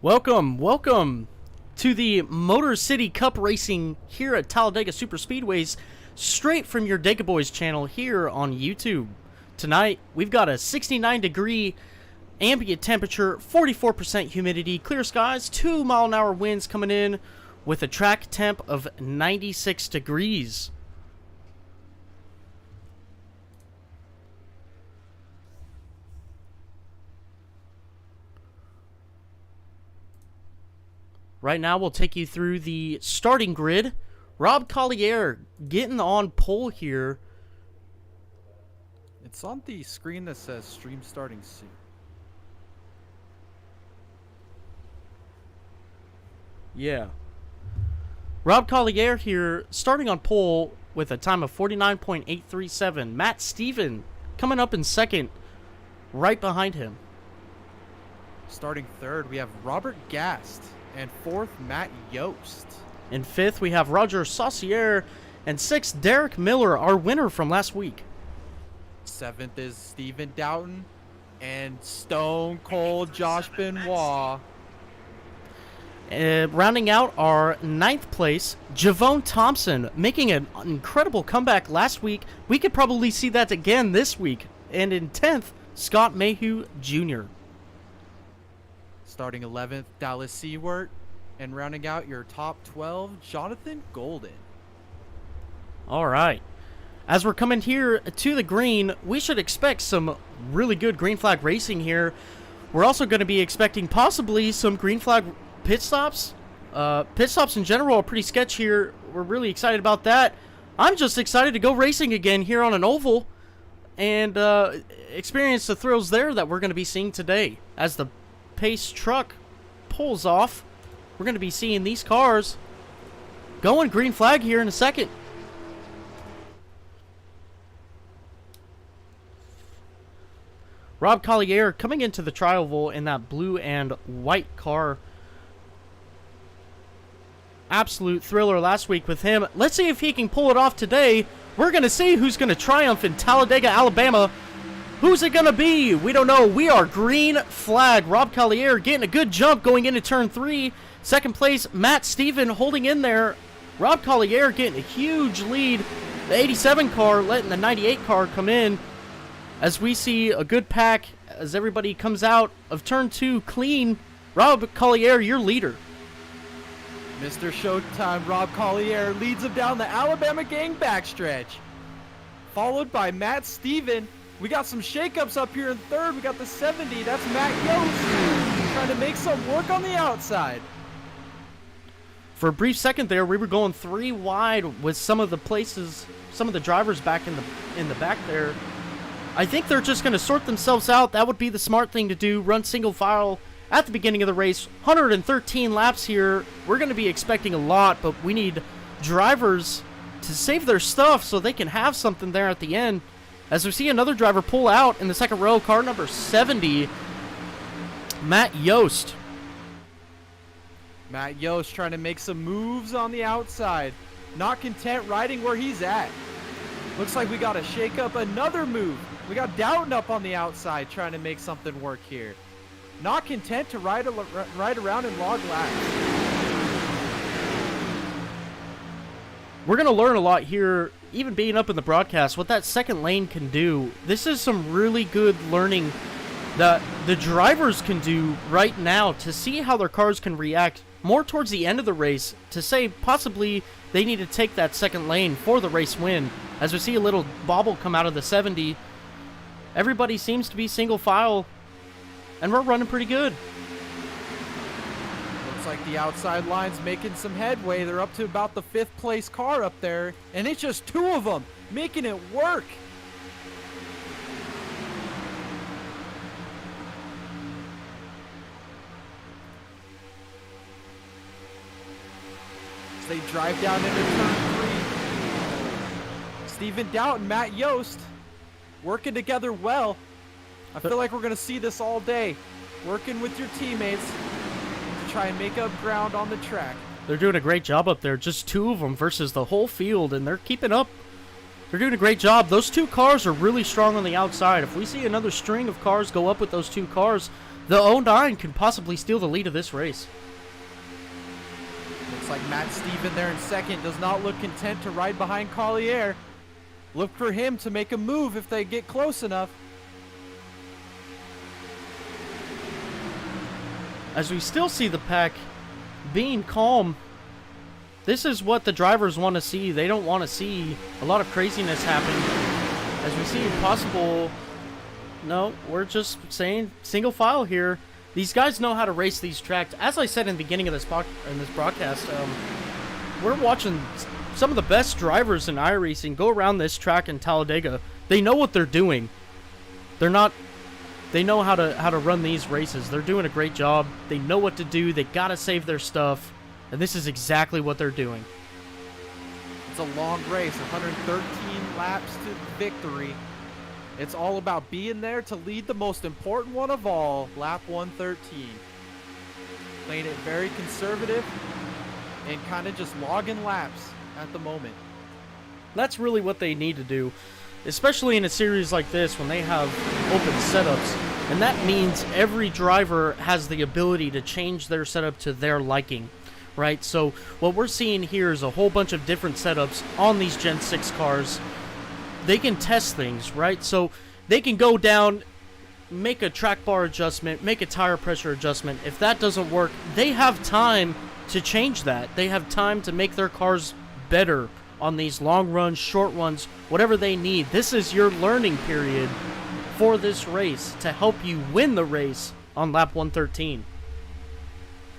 Welcome to the Motor City Cup racing here at Talladega Super Speedways, straight from your Dega Boys channel here on YouTube. Tonight, we've got a 69-degree ambient temperature, 44% humidity, clear skies, 2-mile-an-hour winds coming in with a track temp of 96 degrees. Right now, we'll take you through the starting grid. Rob Collier getting on pole here. It's on the screen that says stream starting soon. Yeah. Rob Collier here, starting on pole with a time of 49.837. Matt Steven coming up in second, right behind him. Starting third, we have Robert Gast. And fourth, Matt Yost. In fifth, we have Roger Saucier. And sixth, Derek Miller, our winner from last week. Seventh is Stephen Doughton. And Stone Cold Josh Benoit. Rounding out our ninth place, Javone Thompson, making an incredible comeback last week. We could probably see that again this week. And in 10th, Scott Mayhew Jr. Starting 11th, Dallas Seward. And rounding out your top 12, Jonathan Golden. All right. As we're coming here to the green, we should expect some really good green flag racing here. We're also going to be expecting possibly some green flag pit stops. Pit stops in general are pretty sketch here. We're really excited about that. I'm just excited to go racing again here on an oval and experience the thrills there that we're going to be seeing today. As the pace truck pulls off, we're going to be seeing these cars going green flag here in a second. Rob Collier coming into the tri-oval in that blue and white car. Absolute thriller last week with him. Let's see if he can pull it off today. We're going to see who's going to triumph in Talladega, Alabama. Who's it going to be? We don't know. We are green flag. Rob Collier getting a good jump going into turn 3. Second place, Matt Steven holding in there. Rob Collier getting a huge lead. The 87 car letting the 98 car come in. As we see a good pack as everybody comes out of turn 2 clean. Rob Collier, your leader. Mr. Showtime Rob Collier leads him down the Alabama gang backstretch. Followed by Matt Steven. We got some shakeups up here in third. We got the 70. That's Matt Yost trying to make some work on the outside. For a brief second there, we were going 3 wide with some of the places, some of the drivers back in the back there. I think they're just going to sort themselves out. That would be the smart thing to do. Run single file at the beginning of the race. 113 laps here. We're going to be expecting a lot, but we need drivers to save their stuff so they can have something there at the end. As we see another driver pull out in the second row, car number 70, Matt Yost. Matt Yost trying to make some moves on the outside. Not content riding where he's at. Looks like we got to shake up another move. We got Doughton up on the outside trying to make something work here. Not content to ride around and log laps. We're going to learn a lot here, even being up in the broadcast, what that second lane can do. This is some really good learning that the drivers can do right now to see how their cars can react more towards the end of the race to say possibly they need to take that second lane for the race win. As we see a little bobble come out of the 70, everybody seems to be single file, and we're running pretty good. Looks like the outside line's making some headway. They're up to about the 5th place car up there, and it's just 2 of them making it work. As they drive down into turn 3. Stephen Doughton, Matt Yost working together well. I feel like we're going to see this all day. Working with your teammates to try and make up ground on the track. They're doing a great job up there. Just 2 of them versus the whole field, and they're keeping up They're doing a great job. Those two cars are really strong on the outside. If we see another string of cars go up with those two cars, the 09 can possibly steal the lead of this race. Looks like Matt Steven there in second does not look content to ride behind Collier. Look for him to make a move if they get close enough. As we still see the pack being calm, this is what the drivers want to see. They don't want to see a lot of craziness happen. As we see possible, no, we're just saying single file here. These guys know how to race these tracks. As I said in the beginning of this broadcast, we're watching some of the best drivers in iRacing go around this track in Talladega. They know what they're doing. They know how to run these races. They're doing a great job. They know what to do. They gotta save their stuff. And this is exactly what they're doing. It's a long race, 113 laps to victory. It's all about being there to lead the most important one of all, lap 113. Playing it very conservative and kind of just logging laps at the moment. That's really what they need to do, especially in a series like this when they have open setups. And that means every driver has the ability to change their setup to their liking, right? So what we're seeing here is a whole bunch of different setups on these Gen 6 cars. They can test things, right? So they can go down, make a track bar adjustment, make a tire pressure adjustment. If that doesn't work, they have time to change that. They have time to make their cars better on these long runs, short runs, whatever they need. This is your learning period for this race to help you win the race on lap 113.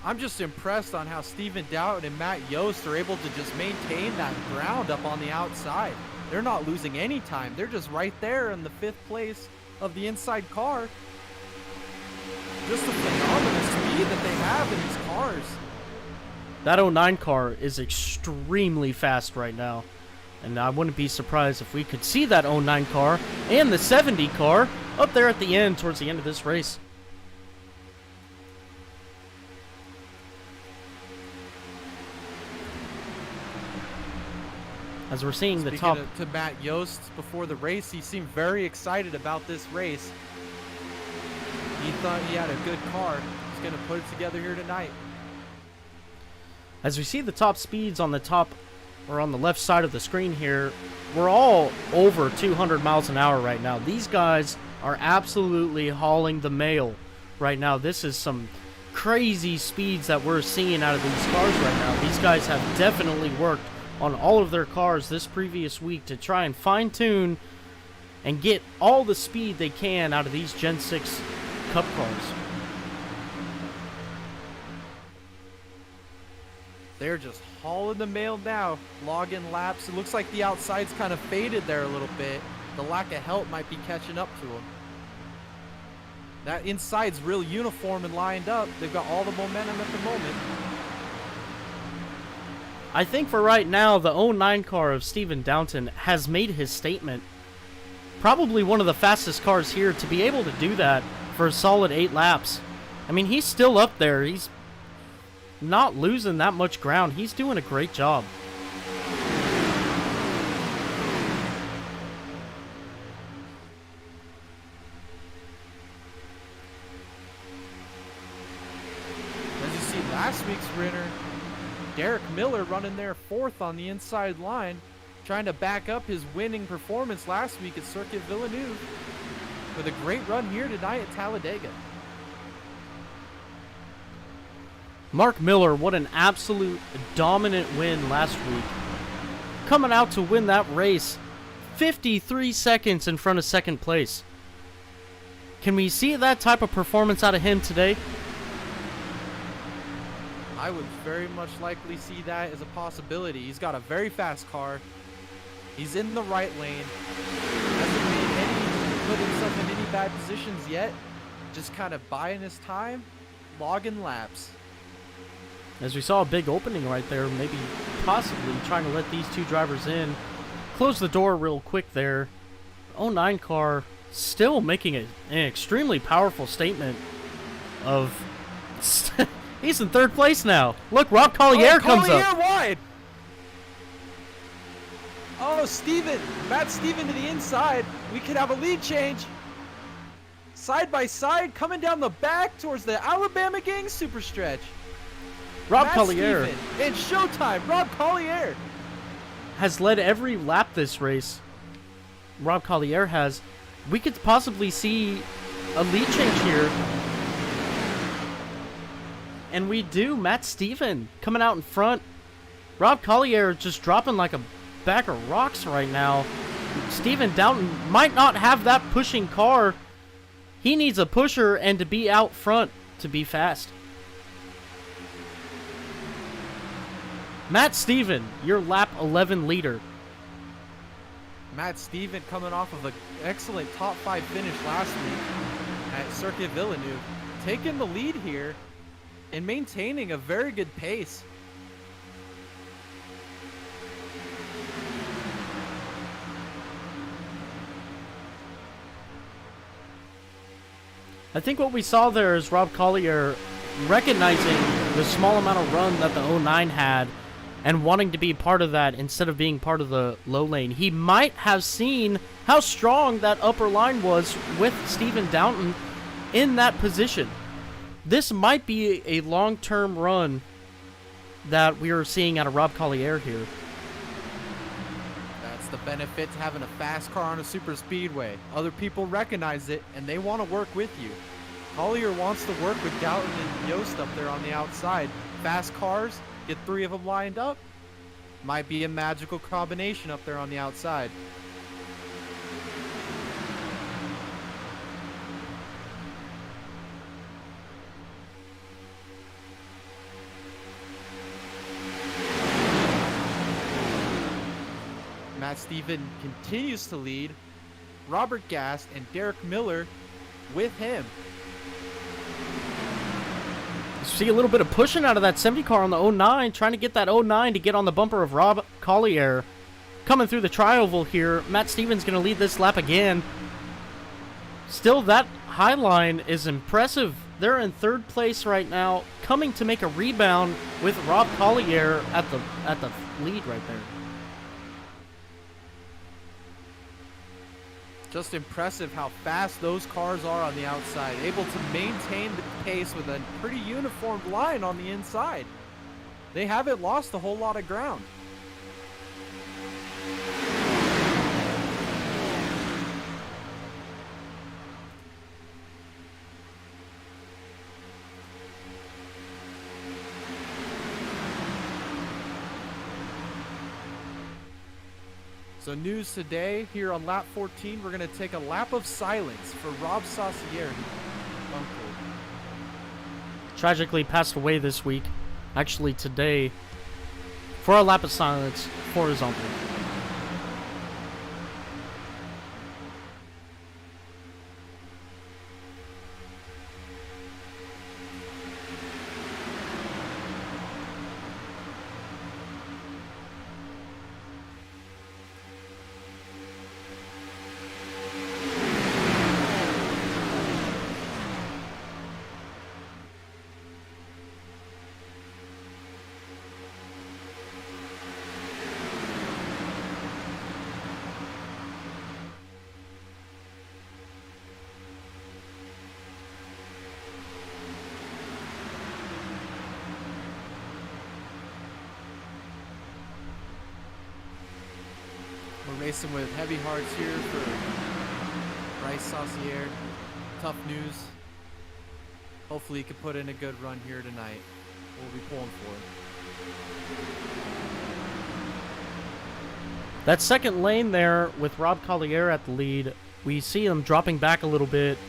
I'm just impressed on how Steven Doughton and Matt Yost are able to just maintain that ground up on the outside. They're not losing any time. They're just right there in the 5th place of the inside car. Just the phenomenal speed that they have in these cars. That 09 car is extremely fast right now. And I wouldn't be surprised if we could see that 09 car and the 70 car up there at the end, towards the end of this race. As we're seeing the top... To Matt Yost before the race, he seemed very excited about this race. He thought he had a good car. He's going to put it together here tonight. As we see the top speeds on the top, or on the left side of the screen here, we're all over 200 miles an hour right now. These guys are absolutely hauling the mail right now. This is some crazy speeds that we're seeing out of these cars right now. These guys have definitely worked on all of their cars this previous week to try and fine-tune and get all the speed they can out of these Gen 6 Cup cars. They're just hauling the mail now, logging laps. It looks like the outside's kind of faded there a little bit. The lack of help might be catching up to them. That inside's real uniform and lined up. They've got all the momentum at the moment. I think for right now, the 09 car of Steven Downton has made his statement. Probably one of the fastest cars here to be able to do that for a solid 8 laps. I mean, he's still up there. He's not losing that much ground. He's doing a great job. As you see last week's winner, Derek Miller running there 4th on the inside line, trying to back up his winning performance last week at Circuit Villeneuve with a great run here tonight at Talladega. Mark Miller, what an absolute dominant win last week. Coming out to win that race 53 seconds in front of second place. Can we see that type of performance out of him today? I would very much likely see that as a possibility. He's got a very fast car. He's in the right lane. Hasn't put himself in any bad positions yet. Just kind of buying his time, logging laps. As we saw a big opening right there, maybe possibly trying to let these two drivers in. Close the door real quick there. 09 car still making an extremely powerful statement of... He's in 3rd place now. Look, Rob Collier comes up. Collier wide. Oh, Steven! Matt Steven to the inside. We could have a lead change. Side by side, coming down the back towards the Alabama Gang super stretch. Rob Matt Collier Steven and Showtime. Rob Collier has led every lap this race. Rob Collier has. We could possibly see a lead change here. And we do. Matt Steven coming out in front. Rob Collier just dropping like a bag of rocks right now. Steven Downton might not have that pushing car. He needs a pusher and to be out front to be fast. Matt Steven, your lap 11 leader. Matt Steven coming off of an excellent top 5 finish last week at Circuit Villeneuve, taking the lead here and maintaining a very good pace. I think what we saw there is Rob Collier recognizing the small amount of run that the 09 had and wanting to be part of that instead of being part of the low lane. He might have seen how strong that upper line was with Steven Downton in that position. This might be a long-term run that we are seeing out of Rob Collier here. That's the benefit to having a fast car on a super speedway. Other people recognize it and they want to work with you. Collier wants to work with Doughton and Yost up there on the outside. Fast cars, get 3 of them lined up. Might be a magical combination up there on the outside. Matt Steven continues to lead. Robert Gast and Derek Miller with him. See a little bit of pushing out of that 70 car on the 09, trying to get that 09 to get on the bumper of Rob Collier. Coming through the trioval here, Matt Steven's going to lead this lap again. Still, that high line is impressive. They're in 3rd place right now, coming to make a rebound with Rob Collier at the lead right there. Just impressive how fast those cars are on the outside, able to maintain the pace with a pretty uniform line on the inside. They haven't lost a whole lot of ground. So news today, here on lap 14, we're going to take a lap of silence for Rob Saucier. Uncle. Tragically passed away this week. Actually today. For a lap of silence for his uncle. We're racing with heavy hearts here for Bryce Saucier. Tough news. Hopefully he can put in a good run here tonight. We'll be pulling for him. That second lane there with Rob Collier at the lead, we see him dropping back a little bit.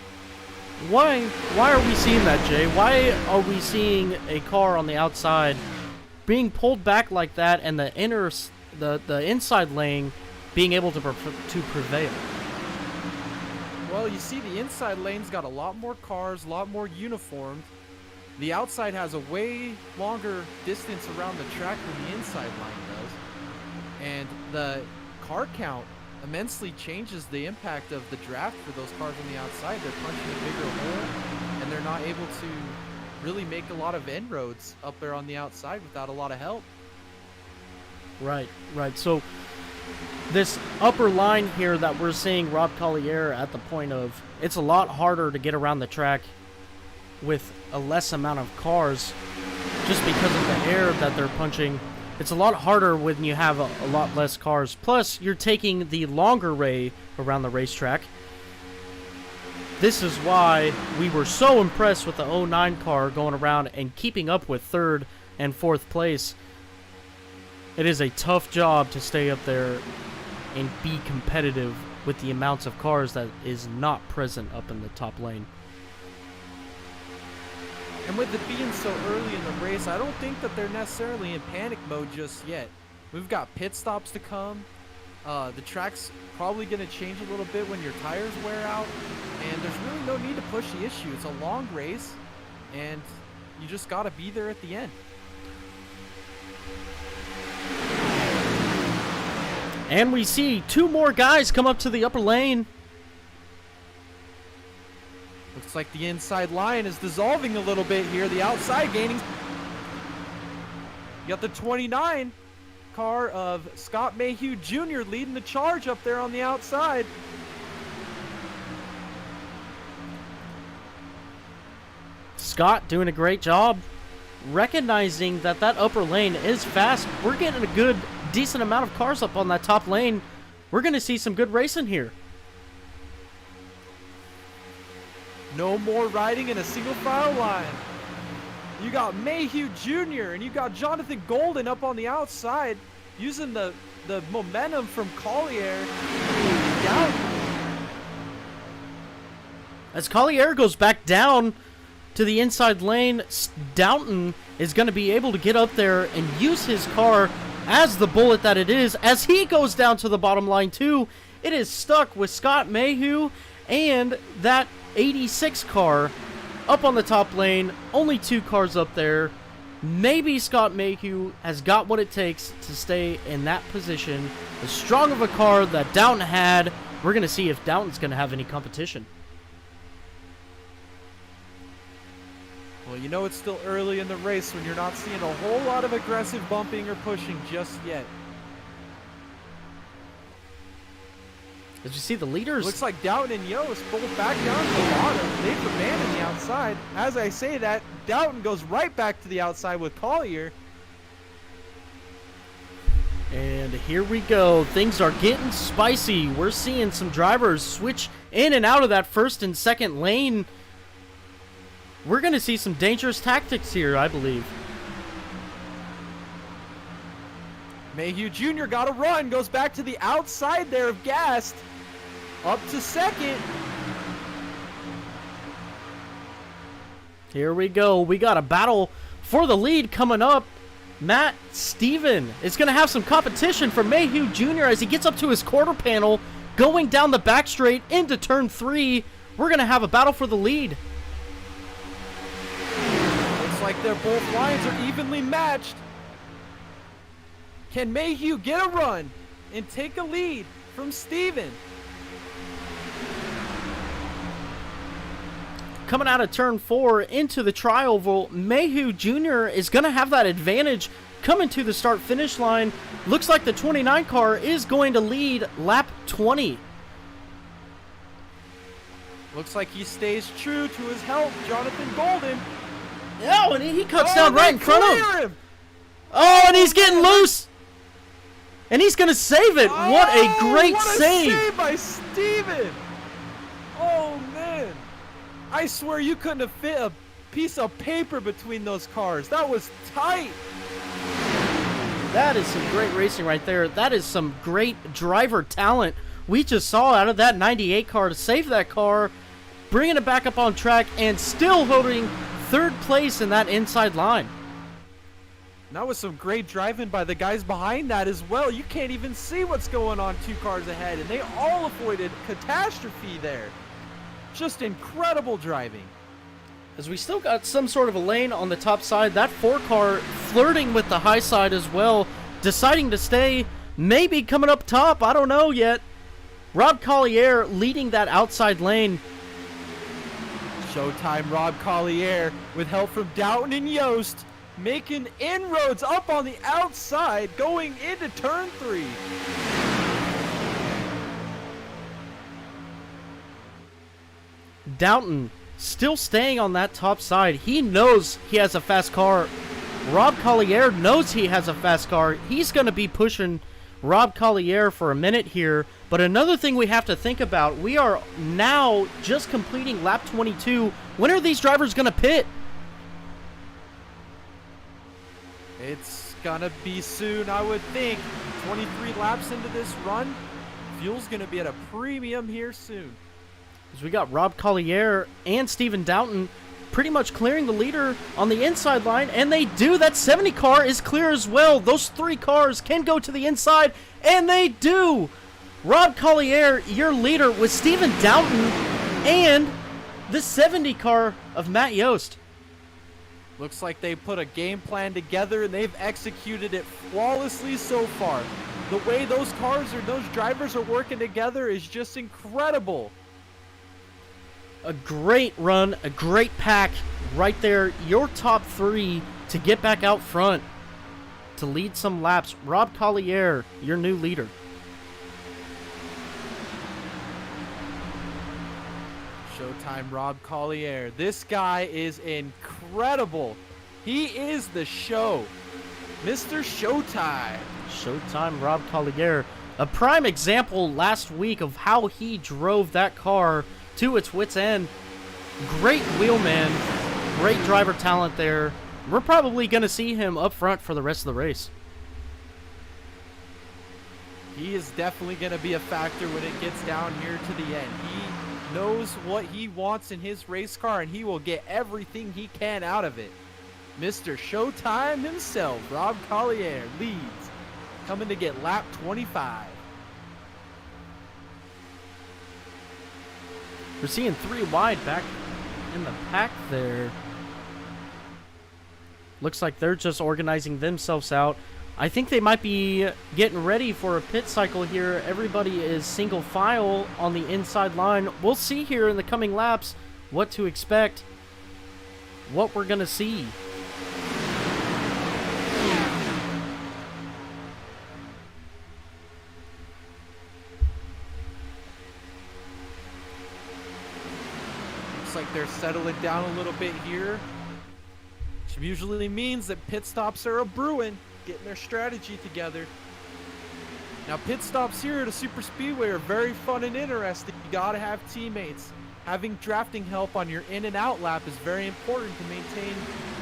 Why are we seeing that, Jay? Why are we seeing a car on the outside being pulled back like that and the inside lane being able to prevail? Well, you see the inside lane's got a lot more cars, a lot more uniformed. The outside has a way longer distance around the track than the inside line does. And the car count immensely changes the impact of the draft for those cars on the outside. They're punching a bigger hole, and they're not able to really make a lot of inroads up there on the outside without a lot of help. Right. So this upper line here that we're seeing Rob Collier at the point of, it's a lot harder to get around the track with a less amount of cars just because of the air that they're punching. It's a lot harder when you have a lot less cars. Plus, you're taking the longer way around the racetrack. This is why we were so impressed with the 09 car going around and keeping up with 3rd and 4th place. It is a tough job to stay up there and be competitive with the amounts of cars that is not present up in the top lane. And with it being so early in the race, I don't think that they're necessarily in panic mode just yet. We've got pit stops to come. The track's probably going to change a little bit when your tires wear out. And there's really no need to push the issue. It's a long race, and you just got to be there at the end. And we see 2 more guys come up to the upper lane. Looks like the inside line is dissolving a little bit here. The outside gaining. You got the 29 car of Scott Mayhew Jr. leading the charge up there on the outside. Scott doing a great job recognizing that that upper lane is fast. We're getting a good, decent amount of cars up on that top lane. We're going to see some good racing here. No more riding in a single file line. You got Mayhew Jr. and you got Jonathan Golden up on the outside using the momentum from Collier down. As Collier goes back down to the inside lane, Downton is going to be able to get up there and use his car as the bullet that it is. As he goes down to the bottom line too, it is stuck with Scott Mayhew and that 86 car up on the top lane. Only 2 cars up there. Maybe Scott Mayhew has got what it takes to stay in that position. As strong of a car that Downton had. We're going to see if Downton's going to have any competition. Well, you know it's still early in the race when you're not seeing a whole lot of aggressive bumping or pushing just yet. As you see, the leaders... Looks like Downton and Yost pulled back down to the bottom. They've abandoned the outside. As I say that, Downton goes right back to the outside with Collier. And here we go. Things are getting spicy. We're seeing some drivers switch in and out of that first and second lane. We're going to see some dangerous tactics here, I believe. Mayhew Jr. got a run. Goes back to the outside there of Gast. Up to second. Here we go. We got a battle for the lead coming up. Matt Steven is going to have some competition for Mayhew Jr. as he gets up to his quarter panel, going down the back straight into turn 3. We're going to have a battle for the lead. Looks like their both lines are evenly matched. Can Mayhew get a run and take a lead from Steven? Coming out of turn 4 into the tri-oval, Mayhew Jr. is going to have that advantage coming to the start-finish line. Looks like the 29 car is going to lead lap 20. Looks like he stays true to his help, Jonathan Golden. Oh, and he cuts down right in front of him. Oh, and he's getting loose. And he's going to save it. What a great save. What a save by Steven. Oh, man. I swear you couldn't have fit a piece of paper between those cars. That was tight. That is some great racing right there. That is some great driver talent we just saw out of that 98 car to save that car, bringing it back up on track, and still holding third place in that inside line. That was some great driving by the guys behind that as well. You can't even see what's going on 2 cars ahead, and they all avoided catastrophe there. Just incredible driving. As we still got some sort of a lane on the top side, that 4 car flirting with the high side as well, deciding to stay, maybe coming up top, I don't know yet. Rob Collier leading that outside lane. Showtime Rob Collier with help from Downton and Yost, making inroads up on the outside going into turn 3. Downton still staying on that top side. He knows he has a fast car. Rob Collier knows he has a fast car. He's going to be pushing Rob Collier for a minute here. But another thing we have to think about, we are now just completing lap 22. When are these drivers going to pit? It's gonna be soon, I would think. 23 laps into this run. Fuel's gonna be at a premium here soon. As we got Rob Collier and Steven Downton pretty much clearing the leader on the inside line, and they do. That 70 car is clear as well. Those 3 cars can go to the inside, and they do. Rob Collier, your leader, with Steven Downton and the 70 car of Matt Yost. Looks like they put a game plan together and they've executed it flawlessly so far. The way those cars or those drivers are working together is just incredible. A great run, a great pack right there. Your top 3 to get back out front to lead some laps. Rob Collier, your new leader. Showtime Rob Collier. This guy is incredible. He is the show. Mr. Showtime. Showtime Rob Collier. A prime example last week of how he drove that car to its wit's end. Great wheelman. Great driver talent there. We're probably going to see him up front for the rest of the race. He is definitely going to be a factor when it gets down here to the end. He knows what he wants in his race car, and he will get everything he can out of it. Mr. Showtime himself, Rob Collier, leads, coming to get lap 25. We're seeing 3 wide back in the pack there. Looks like they're just organizing themselves out. I think they might be getting ready for a pit cycle here. Everybody is single file on the inside line. We'll see here in the coming laps what to expect, what we're going to see. Looks like they're settling down a little bit here, which usually means that pit stops are a brewing. Getting their strategy together. Now pit stops here at a super speedway are very fun and interesting. You gotta have teammates. Having drafting help on your in and out lap is very important to maintain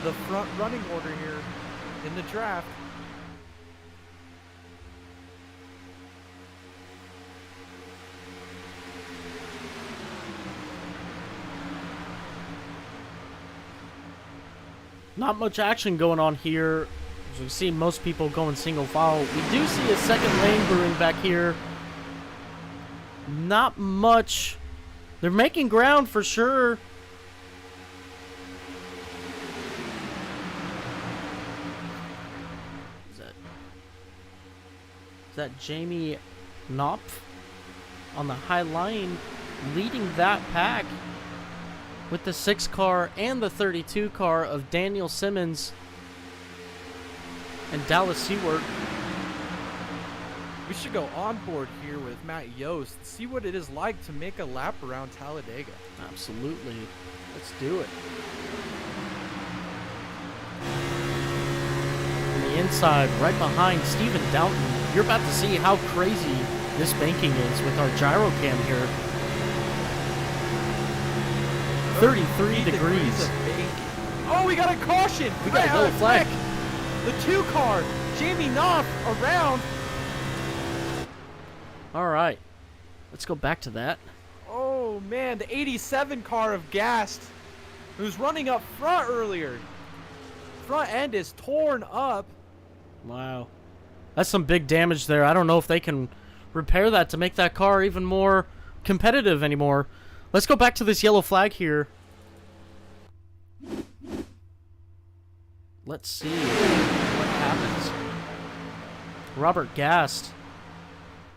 the front running order here in the draft. Not much action going on here. As we've seen most people going single file. We do see a second lane brewing back here. Not much. They're making ground for sure. Is that Jamie Knopf on the high line leading that pack with the 6 car and the 32 car of Daniel Simmons and Dallas Seward. We should go on board here with Matt Yost and see what it is like to make a lap around Talladega. Absolutely. Let's do it. On the inside, right behind Steven Downton. You're about to see how crazy this banking is with our gyro cam here. 33 degrees. Oh, we got a caution. We got a yellow flag. The 2 car, Jamie Knopf around. All right, let's go back to that. Oh man, the 87 car of Gast, who's running up front earlier. Front end is torn up. Wow, that's some big damage there. I don't know if they can repair that to make that car even more competitive anymore. Let's go back to this yellow flag here. Let's see what happens. Robert Gast.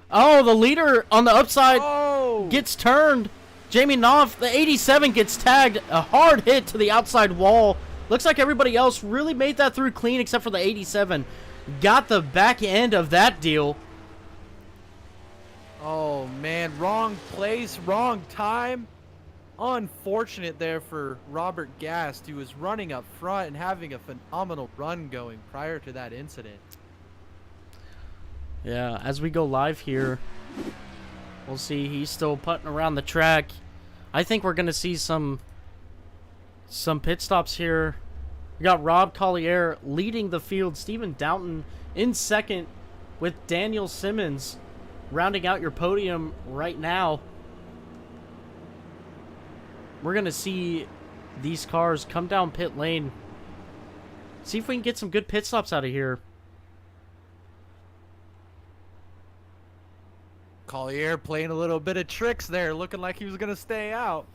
Oh, the leader on the upside gets turned. Jamie Knopf, the 87 gets tagged. A hard hit to the outside wall. Looks like everybody else really made that through clean except for the 87. Got the back end of that deal. Oh man, wrong place, wrong time. Unfortunate there for Robert Gast, who was running up front and having a phenomenal run going prior to that incident. Yeah, as we go live here, we'll see he's still putting around the track. I think we're going to see some pit stops here. We got Rob Collier leading the field. Stephen Downton in second with Daniel Simmons rounding out your podium right now. We're going to see these cars come down pit lane. See if we can get some good pit stops out of here. Collier playing a little bit of tricks there, looking like he was going to stay out.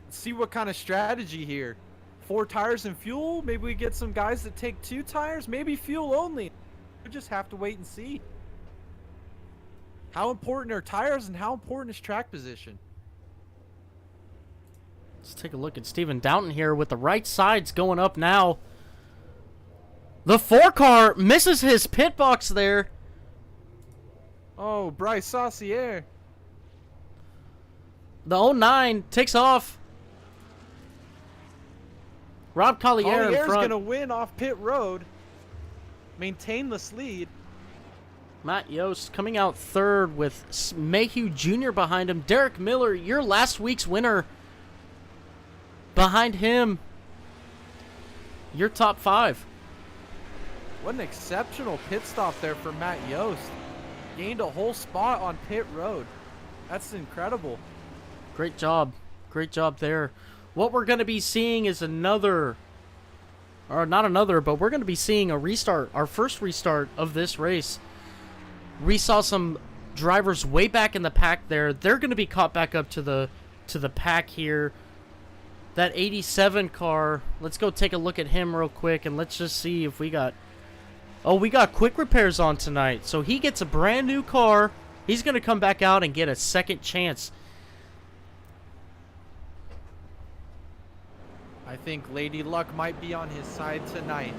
Let's see what kind of strategy here. 4 tires and fuel? Maybe we get some guys that take 2 tires? Maybe fuel only. We just have to wait and see. How important are tires and how important is track position? Let's take a look at Stephen Downton here with the right sides going up now. The 4 car misses his pit box there. Oh, Bryce Saucier. The 09 takes off. Rob Collier in Collier's front. going to win off pit road. Maintain this lead. Matt Yost coming out third with Mayhew Jr. behind him. Derek Miller, your last week's winner, behind him. Your top 5. What an exceptional pit stop there for Matt Yost. Gained a whole spot on pit road. That's incredible. Great job. Great job there. What we're going to be seeing is another, or not another, but we're going to be seeing a restart, our first restart of this race. We saw some drivers way back in the pack there. They're going to be caught back up to the pack here. That 87 car, let's go take a look at him real quick, and let's just see if we got... Oh, we got quick repairs on tonight. So he gets a brand new car. He's going to come back out and get a second chance. I think Lady Luck might be on his side tonight.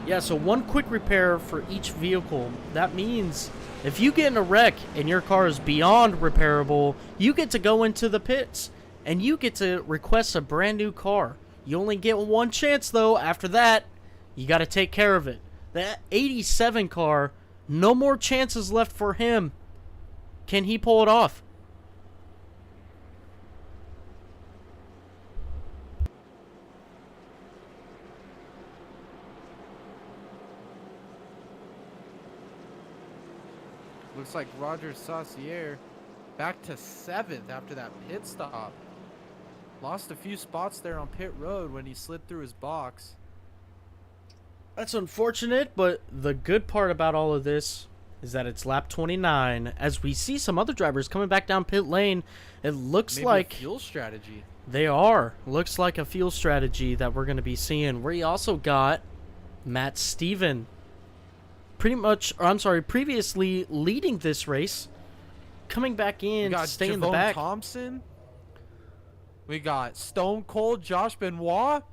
Yeah, so 1 quick repair for each vehicle. That means if you get in a wreck and your car is beyond repairable, you get to go into the pits and you get to request a brand new car. You only get 1 chance, though. After that, you got to take care of it. That 87 car, no more chances left for him. Can he pull it off? Looks like Roger Saucier back to 7th after that pit stop. Lost a few spots there on pit road when he slid through his box. That's unfortunate, but the good part about all of this is that it's lap 29. As we see some other drivers coming back down pit lane, it looks Maybe like a fuel strategy. They are. Looks like a fuel strategy that we're going to be seeing. We also got Matt Steven. Previously leading this race. Coming back in, staying in the back. Thompson. We got Stone Cold Josh Benoit.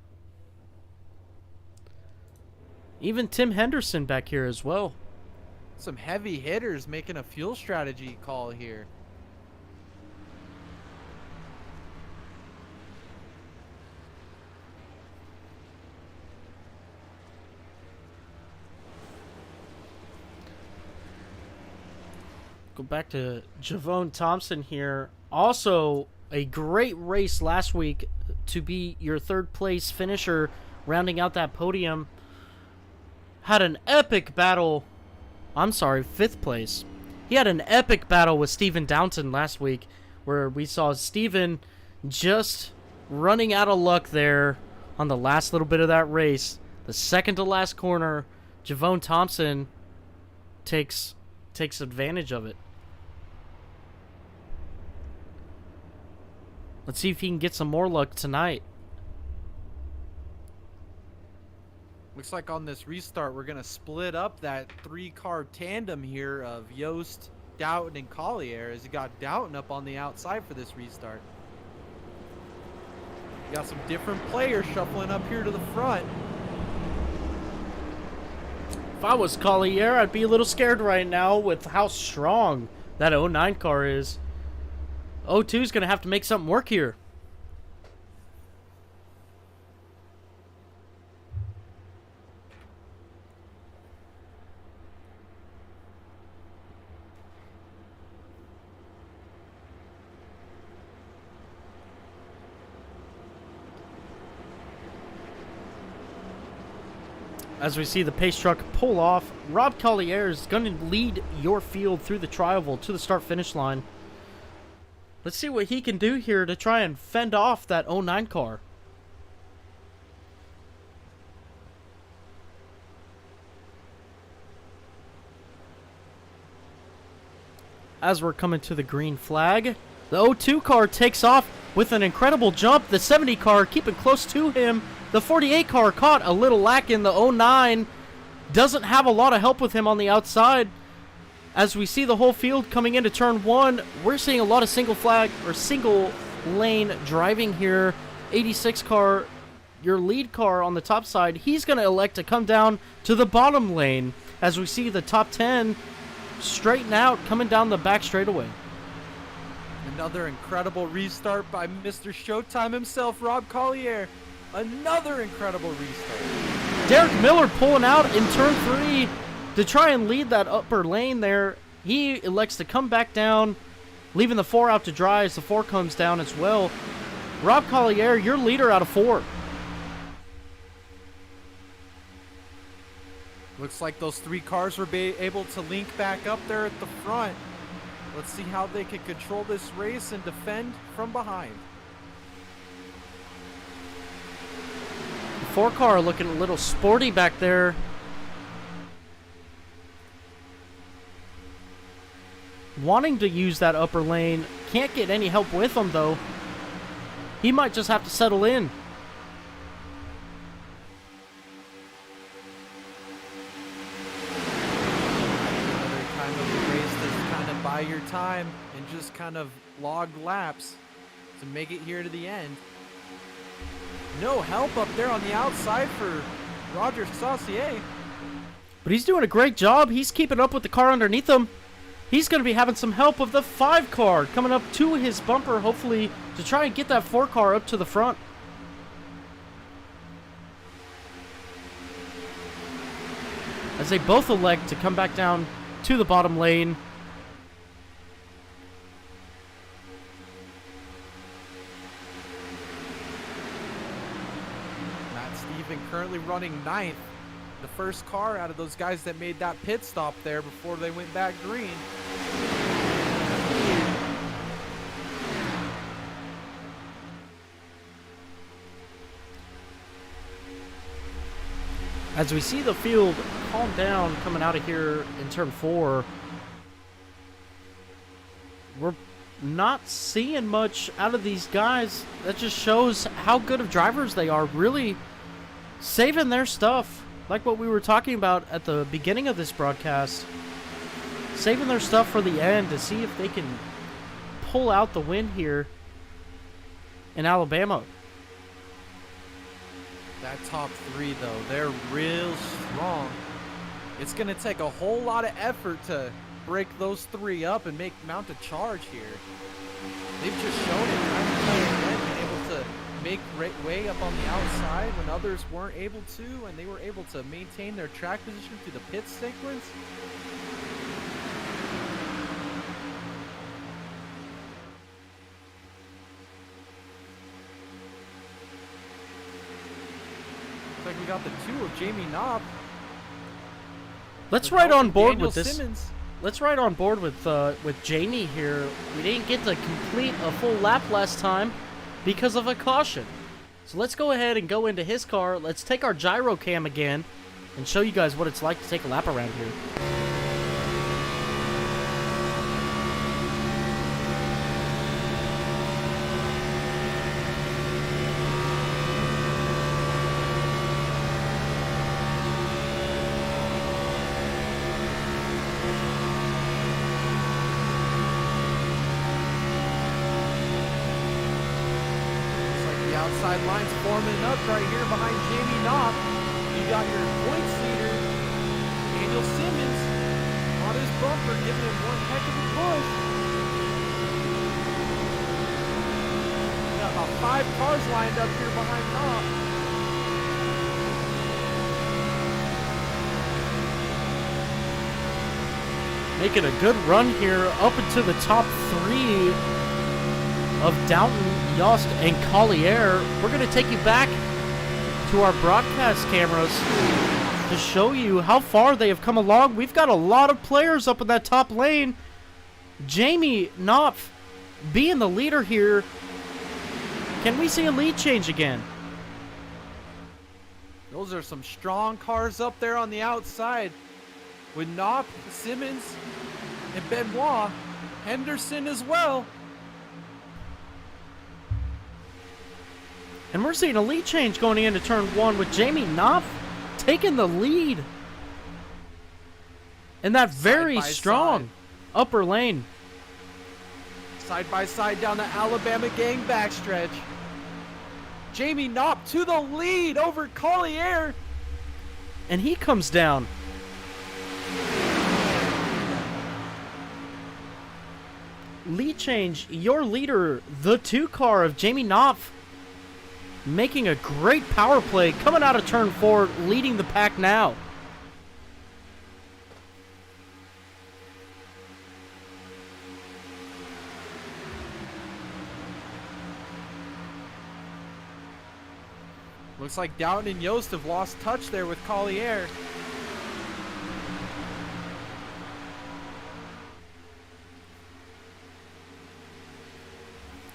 Even Tim Henderson back here as well. Some heavy hitters making a fuel strategy call here. Go back to Javon Thompson here. Also, a great race last week to be your 3rd place finisher, rounding out that podium. Had an epic battle. 5th place. He had an epic battle with Stephen Downton last week, where we saw Stephen just running out of luck there on the last little bit of that race. The second to last corner, Javon Thompson takes advantage of it. Let's see if he can get some more luck tonight. Looks like on this restart, we're going to split up that 3-car tandem here of Yost, Doughton, and Collier, as you got Doughton up on the outside for this restart. You got some different players shuffling up here to the front. If I was Collier, I'd be a little scared right now with how strong that 09 car is. O2 is going to have to make something work here. As we see the pace truck pull off, Rob Collier is going to lead your field through the tri-oval to the start-finish line. Let's see what he can do here to try and fend off that 09 car. As we're coming to the green flag, the 02 car takes off with an incredible jump. The 70 car keeping close to him. The 48 car caught a little lack in the 09. Doesn't have a lot of help with him on the outside. As we see the whole field coming into turn 1, we're seeing a lot of single flag or single lane driving here. 86 car, your lead car on the top side, he's going to elect to come down to the bottom lane. As we see the top 10 straighten out, coming down the back straightaway. Another incredible restart by Mr. Showtime himself, Rob Collier. Another incredible restart. Derek Miller pulling out in turn 3 to try and lead that upper lane there. He elects to come back down, leaving the 4 out to dry as the 4 comes down as well. Rob Collier, your leader out of 4. Looks like those 3 cars were able to link back up there at the front. Let's see how they can control this race and defend from behind. The 4 car looking a little sporty back there. Wanting to use that upper lane. Can't get any help with him though. He might just have to settle in. Buy your time and just kind of log laps to make it here to the end. No help up there on the outside for Roger Saucier. But he's doing a great job. He's keeping up with the car underneath him. He's going to be having some help of the 5 car coming up to his bumper, hopefully, to try and get that 4 car up to the front. As they both elect to come back down to the bottom lane. Currently running 9th, the first car out of those guys that made that pit stop there before they went back green. As we see the field calm down coming out of here in turn 4, we're not seeing much out of these guys. That just shows how good of drivers they are, really saving their stuff, like what we were talking about at the beginning of this broadcast. Saving their stuff for the end to see if they can pull out the win here in Alabama. That top 3, though, they're real strong. It's going to take a whole lot of effort to break those 3 up and mount a charge here. They've just shown it time and time again, being able to make way up on the outside when others weren't able to, and they were able to maintain their track position through the pit sequence. Looks like we got the 2 of Jamie Knopp. Let's ride on board Daniel with this. Simmons. Let's ride on board with Jamie here. We didn't get to complete a full lap last time because of a caution. So let's go ahead and go into his car. Let's take our gyro cam again and show you guys what it's like to take a lap around here. Outside lines forming up right here behind Jamie Knopp. You got your points leader, Daniel Simmons, on his bumper, giving him one heck of a push. about 5 cars lined up here behind Knox. Making a good run here up into the top 3 of Downton, Yost, and Collier. We're going to take you back to our broadcast cameras to show you how far they have come along. We've got a lot of players up in that top lane. Jamie Knopf being the leader here. Can we see a lead change again? Those are some strong cars up there on the outside with Knopf, Simmons, and Benoit, Henderson as well. And we're seeing a lead change going into turn 1 with Jamie Knopf taking the lead in that very strong upper lane. Side by side down the Alabama gang backstretch. Jamie Knopf to the lead over Collier. And he comes down. Lead change, your leader, the 2 car of Jamie Knopf, making a great power play, coming out of turn 4, leading the pack now. Looks like Downton and Yost have lost touch there with Collier.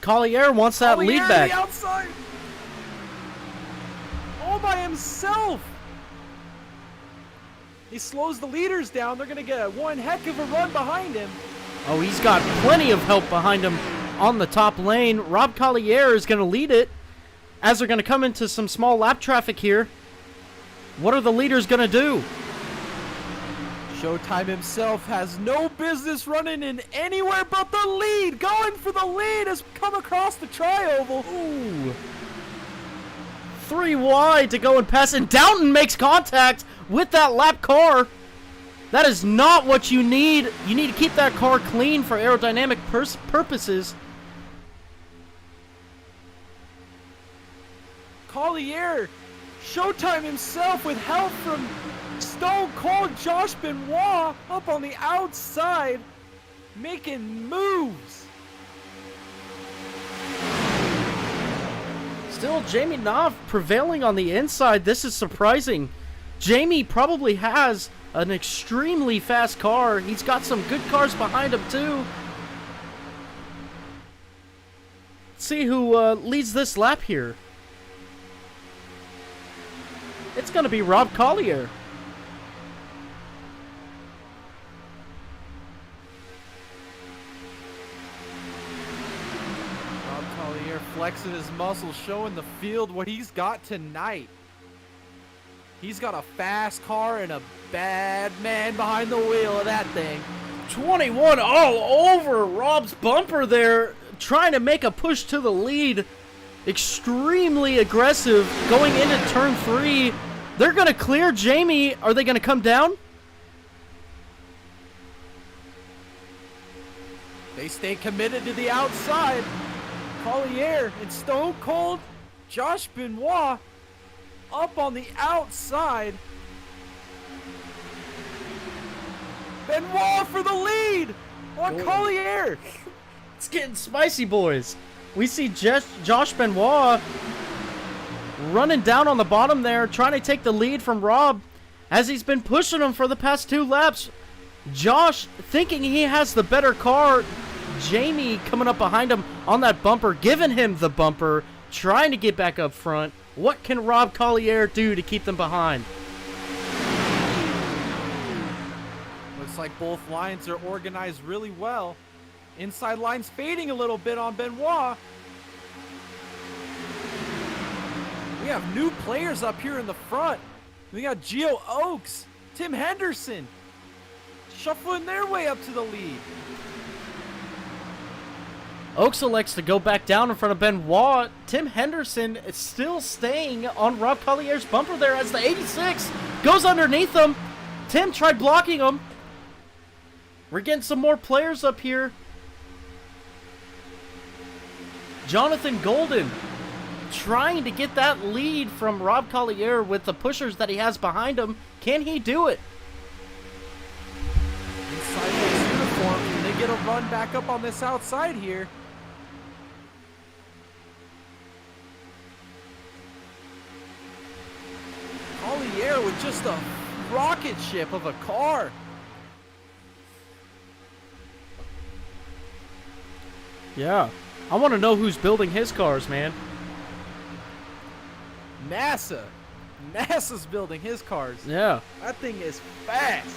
Collier wants that Collier lead back. The outside. All by himself. He slows the leaders down. They're going to get one heck of a run behind him. Oh, he's got plenty of help behind him on the top lane. Rob Collier is going to lead it as they're going to come into some small lap traffic here. What are the leaders going to do? Showtime himself has no business running in anywhere but the lead. Going for the lead has come across the tri-oval. Ooh. 3 wide to go and pass, and Downton makes contact with that lap car. That is not what you need. You need to keep that car clean for aerodynamic purposes. Collier, Showtime himself with help from Stone Cold Josh Benoit up on the outside, making moves. Still, Jamie Knopf prevailing on the inside. This is surprising. Jamie probably has an extremely fast car. He's got some good cars behind him, too. Let's see who leads this lap here. It's going to be Rob Collier. Rob Collier flexing his muscles, showing the field what he's got tonight. He's got a fast car and a bad man behind the wheel of that thing. 21 all over Rob's bumper there, trying to make a push to the lead. Extremely aggressive going into turn 3. They're going to clear Jamie. Are they going to come down? They stay committed to the outside. Collier and Stone Cold Josh Benoit up on the outside. Benoit for the lead on Collier. It's getting spicy, boys. We see Josh Benoit running down on the bottom there, trying to take the lead from Rob as he's been pushing him for the past 2 laps. Josh thinking he has the better car. Jamie coming up behind him on that bumper, giving him the bumper, trying to get back up front. What can Rob Collier do to keep them behind? Looks like both lines are organized really well. Inside line's fading a little bit on Benoit. We have new players up here in the front. We got Gio Oaks, Tim Henderson, shuffling their way up to the lead. Oaks elects to go back down in front of Benoit. Tim Henderson is still staying on Rob Collier's bumper there as the 86 goes underneath him. Tim tried blocking him. We're getting some more players up here. Jonathan Golden trying to get that lead from Rob Collier with the pushers that he has behind him. Can he do it? Inside those uniforms, and they get a run back up on this outside here. Collier with just a rocket ship of a car. Yeah. I want to know who's building his cars, man. NASA. NASA's building his cars. Yeah. That thing is fast.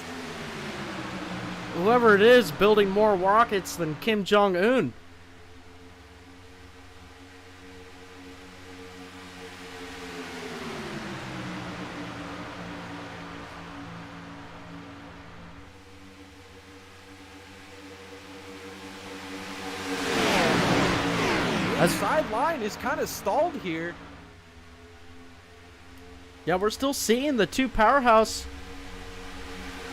Whoever it is building more rockets than Kim Jong-un. The sideline is kind of stalled here. Yeah, we're still seeing the two powerhouse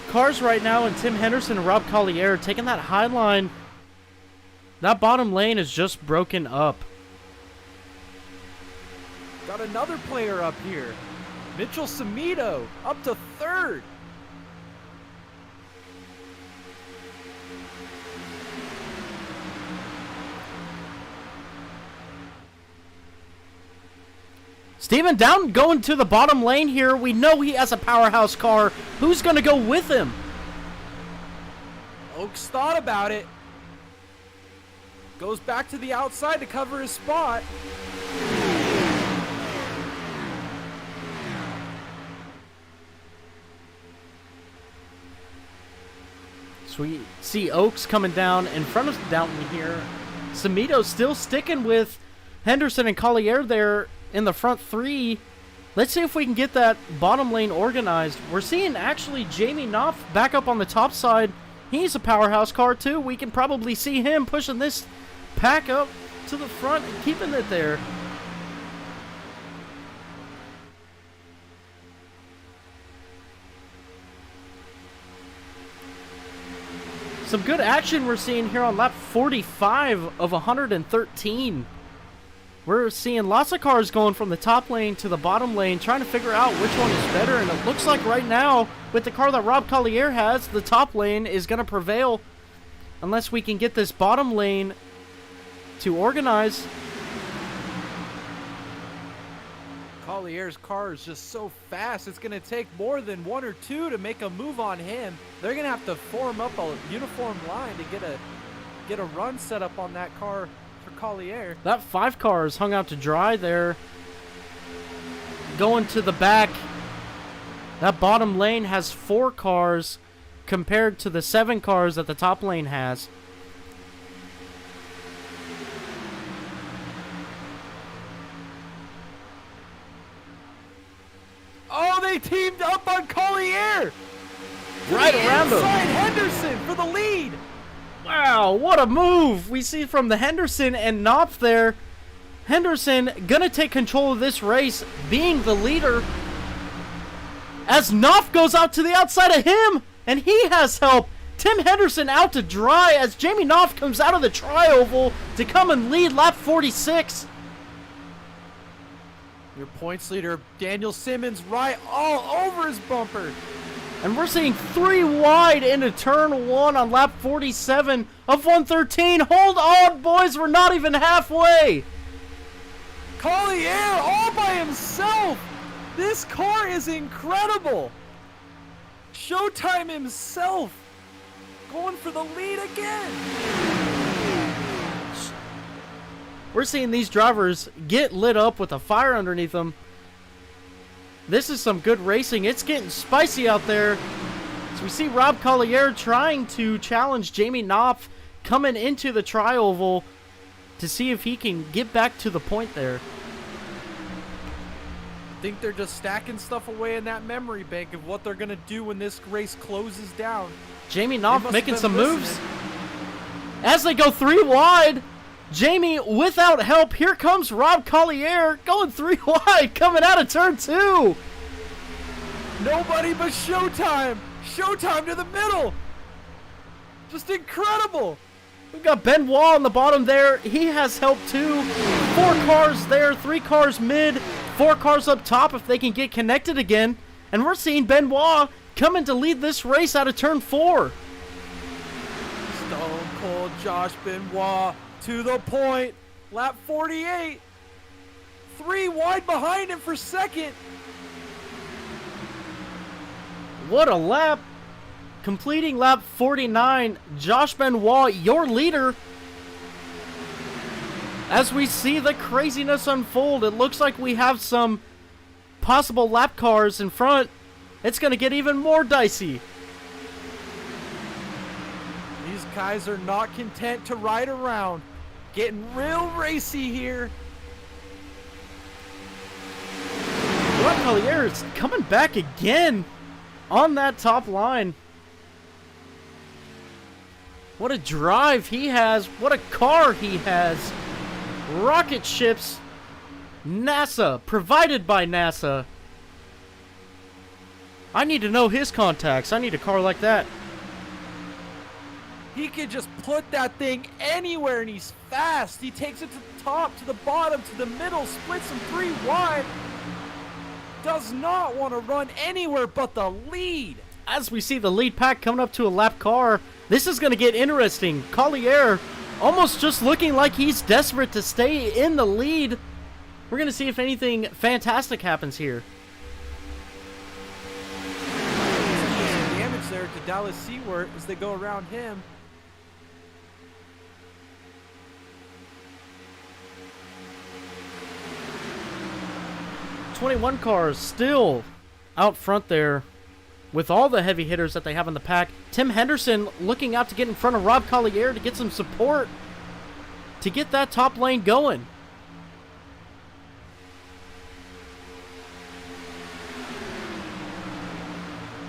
cars right now, and Tim Henderson and Rob Collier taking that high line. That bottom lane is just broken up. Got another player up here. Mitchell Samito up to third. Steven Down going to the bottom lane here. We know he has a powerhouse car. Who's going to go with him? Oaks thought about it. Goes back to the outside to cover his spot. So we see Oaks coming down in front of Downton here. Samito still sticking with Henderson and Collier there in the front three. Let's see if we can get that bottom lane organized. We're seeing actually Jamie Knopf back up on the top side. He's a powerhouse car too. We can probably see him pushing this pack up to the front and keeping it there. Some good action we're seeing here on lap 45 of 113. We're seeing lots of cars going from the top lane to the bottom lane, trying to figure out which one is better. And it looks like right now, with the car that Rob Collier has, the top lane is going to prevail. Unless we can get this bottom lane to organize. Collier's car is just so fast. It's going to take more than one or two to make a move on him. They're going to have to form up a uniform line to get a run set up on that car for Collier. That 5 car is hung out to dry there. Going to the back. That bottom lane has 4 cars compared to the 7 cars that the top lane has. Oh, they teamed up on Collier! Right around him. Inside Henderson for the lead! Wow, what a move! We see from the Henderson and Knopf there. Henderson gonna take control of this race, being the leader. As Knopf goes out to the outside of him, and he has help. Tim Henderson out to dry as Jamie Knopf comes out of the tri-oval to come and lead lap 46. Your points leader, Daniel Simmons, right all over his bumper. And we're seeing 3 wide into turn 1 on lap 47 of 113. Hold on, boys, we're not even halfway. Collier all by himself. This car is incredible. Showtime himself going for the lead again. We're seeing these drivers get lit up with a fire underneath them. This is some good racing. It's getting spicy out there. So we see Rob Collier trying to challenge Jamie Knopf coming into the tri-oval to see if he can get back to the point there. I think they're just stacking stuff away in that memory bank of what they're going to do when this race closes down. Jamie Knopf making some moves. As they go 3 wide, Jamie without help. Here comes Rob Collier going 3 wide, coming out of turn 2. Nobody but Showtime. Showtime to the middle. Just incredible. We've got Benoit on the bottom there. He has help too. 4 cars there, 3 cars mid, 4 cars up top if they can get connected again. And we're seeing Benoit coming to lead this race out of turn 4. Stone Cold Josh Benoit to the point. Lap 48. 3 wide behind him for second. What a lap. Completing lap 49, Josh Benoit, your leader. As we see the craziness unfold, it looks like we have some possible lap cars in front. It's going to get even more dicey. These guys are not content to ride around. Getting real racy here. Rob Collier is coming back again on that top line. What a drive he has. What a car he has. Rocket ships. NASA. Provided by NASA. I need to know his contacts. I need a car like that. He can just put that thing anywhere and he's fast. He takes it to the top, to the bottom, to the middle, splits them 3 wide. Does not want to run anywhere but the lead. As we see the lead pack coming up to a lap car, this is going to get interesting. Collier almost just looking like he's desperate to stay in the lead. We're going to see if anything fantastic happens here. Some damage there to Dallas Seward as they go around him. '21 cars still out front there with all the heavy hitters that they have in the pack. Tim Henderson looking out to get in front of Rob Collier to get some support to get that top lane going.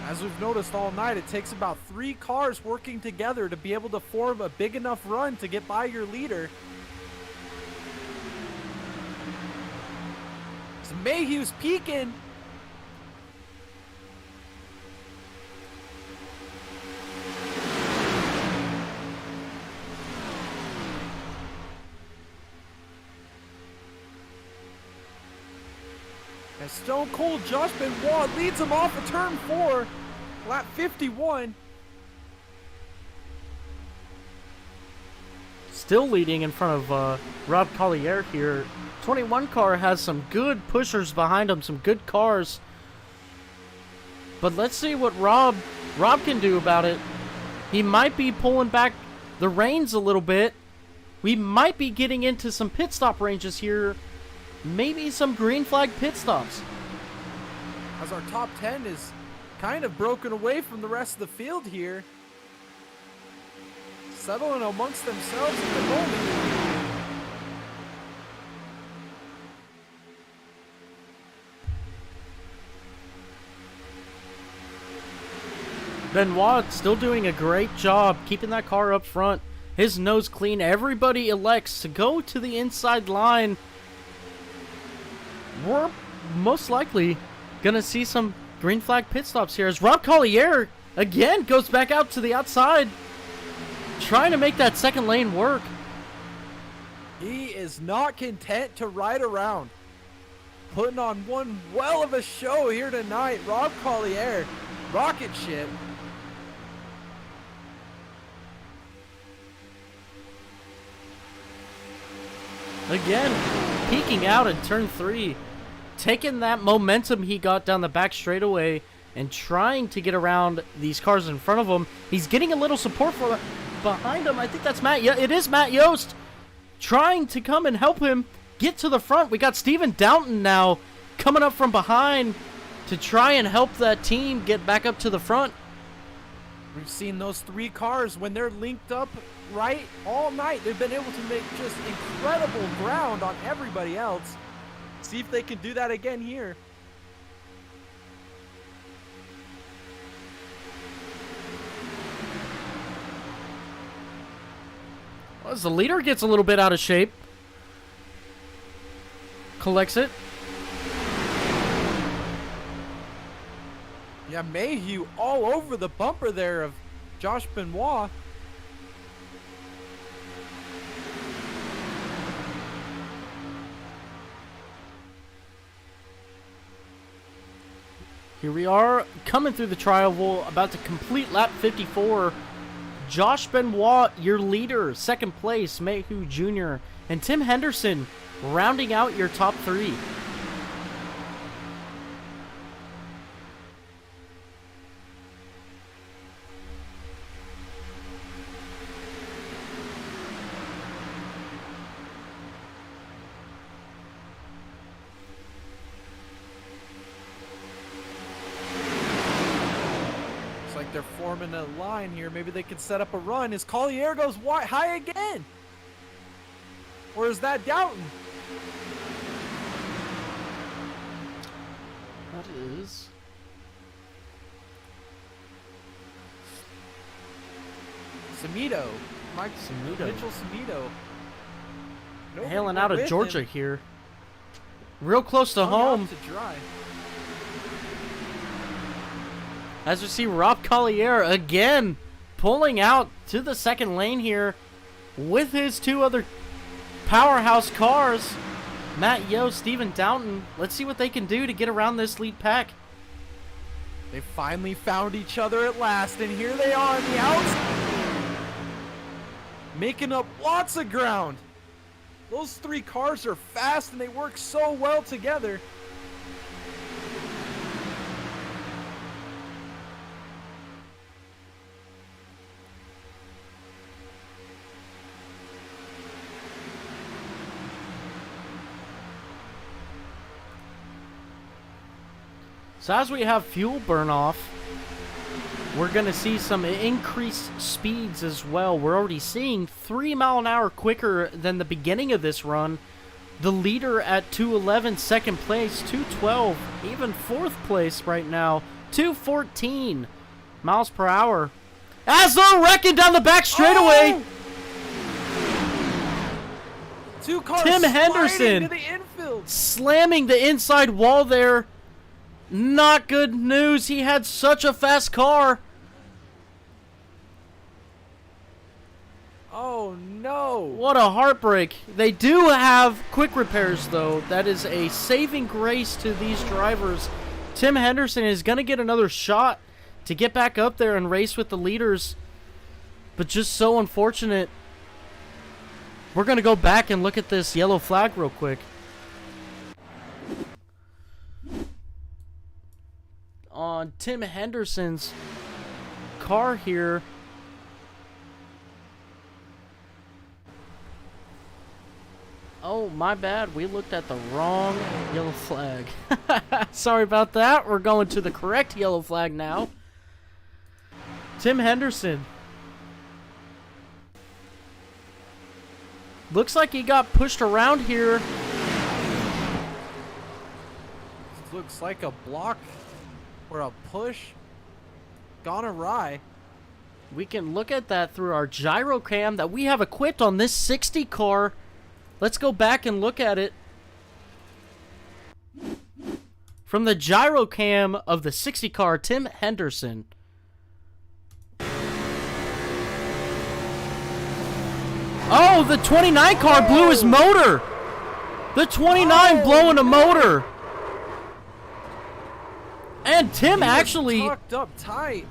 As we've noticed all night, it takes about 3 cars working together to be able to form a big enough run to get by your leader. So Mayhew's peeking. And Stone Cold Josh Benoit leads him off of turn 4, lap 51. Still leading in front of Rob Collier here. '21 car has some good pushers behind him, some good cars. But let's see what Rob can do about it. He might be pulling back the reins a little bit. We might be getting into some pit stop ranges here. Maybe some green flag pit stops. As our top 10 is kind of broken away from the rest of the field here. Settling amongst themselves at the moment. Benoit still doing a great job keeping that car up front. His nose clean. Everybody elects to go to the inside line. We're most likely going to see some green flag pit stops here as Rob Collier again goes back out to the outside, trying to make that second lane work. He is not content to ride around. Putting on one well of a show here tonight. Rob Collier, rocket ship. Again, peeking out in turn 3. Taking that momentum he got down the back straightaway and trying to get around these cars in front of him. He's getting a little support for behind him. I think that's Matt. Yeah, it is Matt Yost trying to come and help him get to the front. We got Steven Downton now coming up from behind to try and help that team get back up to the front. We've seen those 3 cars when they're linked up right all night. They've been able to make just incredible ground on everybody else. See if they can do that again here. Well, as the leader gets a little bit out of shape, collects it. Yeah, Mayhew all over the bumper there of Josh Benoit. Here we are, coming through the tri-oval, about to complete lap 54. Josh Benoit, your leader, second place, Mayhew Jr., and Tim Henderson rounding out your top three. They're forming a line here. Maybe they could set up a run. As Collier goes wide, high again. Or is that Doughton? That is... Samito. Mike Samito. Mitchell Samito. Hailing out of Georgia here. Real close to home. To dry. As we see Rob Collier again pulling out to the second lane here with his two other powerhouse cars, Matt Yo, Steven Downton. Let's see what they can do to get around this lead pack. They finally found each other at last, and here they are on the outside, making up lots of ground. Those three cars are fast, and they work so well together. So as we have fuel burn off, we're going to see some increased speeds as well. We're already seeing 3 miles an hour quicker than the beginning of this run. The leader at 211, second place, 212, even fourth place right now, 214 miles per hour. As they're wrecking down the back straightaway. Two cars Tim Henderson into the infield. Slamming the inside wall there. Not good news. He had such a fast car. Oh, no. What a heartbreak. They do have quick repairs, though. That is a saving grace to these drivers. Tim Henderson is going to get another shot to get back up there and race with the leaders. But just so unfortunate. We're going to go back and look at this yellow flag real quick. On Tim Henderson's car here. Oh, my bad. We looked at the wrong yellow flag. Sorry about that. We're going to the correct yellow flag now. Tim Henderson. Looks like he got pushed around here. Looks like a block or a push gone awry. We can look at that through our gyro cam that we have equipped on this 60 car. Let's go back and look at it. From the gyro cam of the 60 car, Tim Henderson. Oh, the 29 car blew his motor. The 29 blowing a motor. And Tim actually tucked up tight.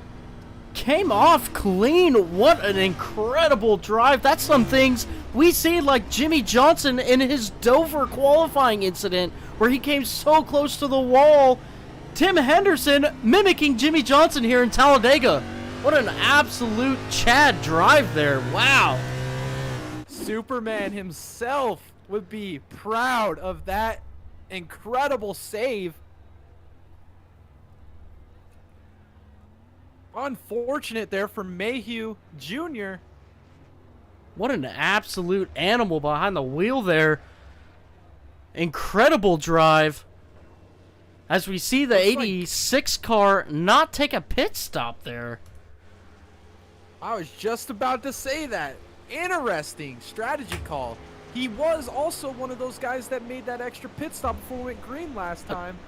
Came off clean. What an incredible drive. That's some things we see like Jimmy Johnson in his Dover qualifying incident where he came so close to the wall. Tim Henderson mimicking Jimmy Johnson here in Talladega. What an absolute Chad drive there. Wow. Superman himself would be proud of that incredible save. Unfortunate there for Mayhew Jr. What an absolute animal behind the wheel there. Incredible drive. As we see the 86 car not take a pit stop there. I was just about to say that. Interesting strategy call. He was also one of those guys that made that extra pit stop before we went green last time.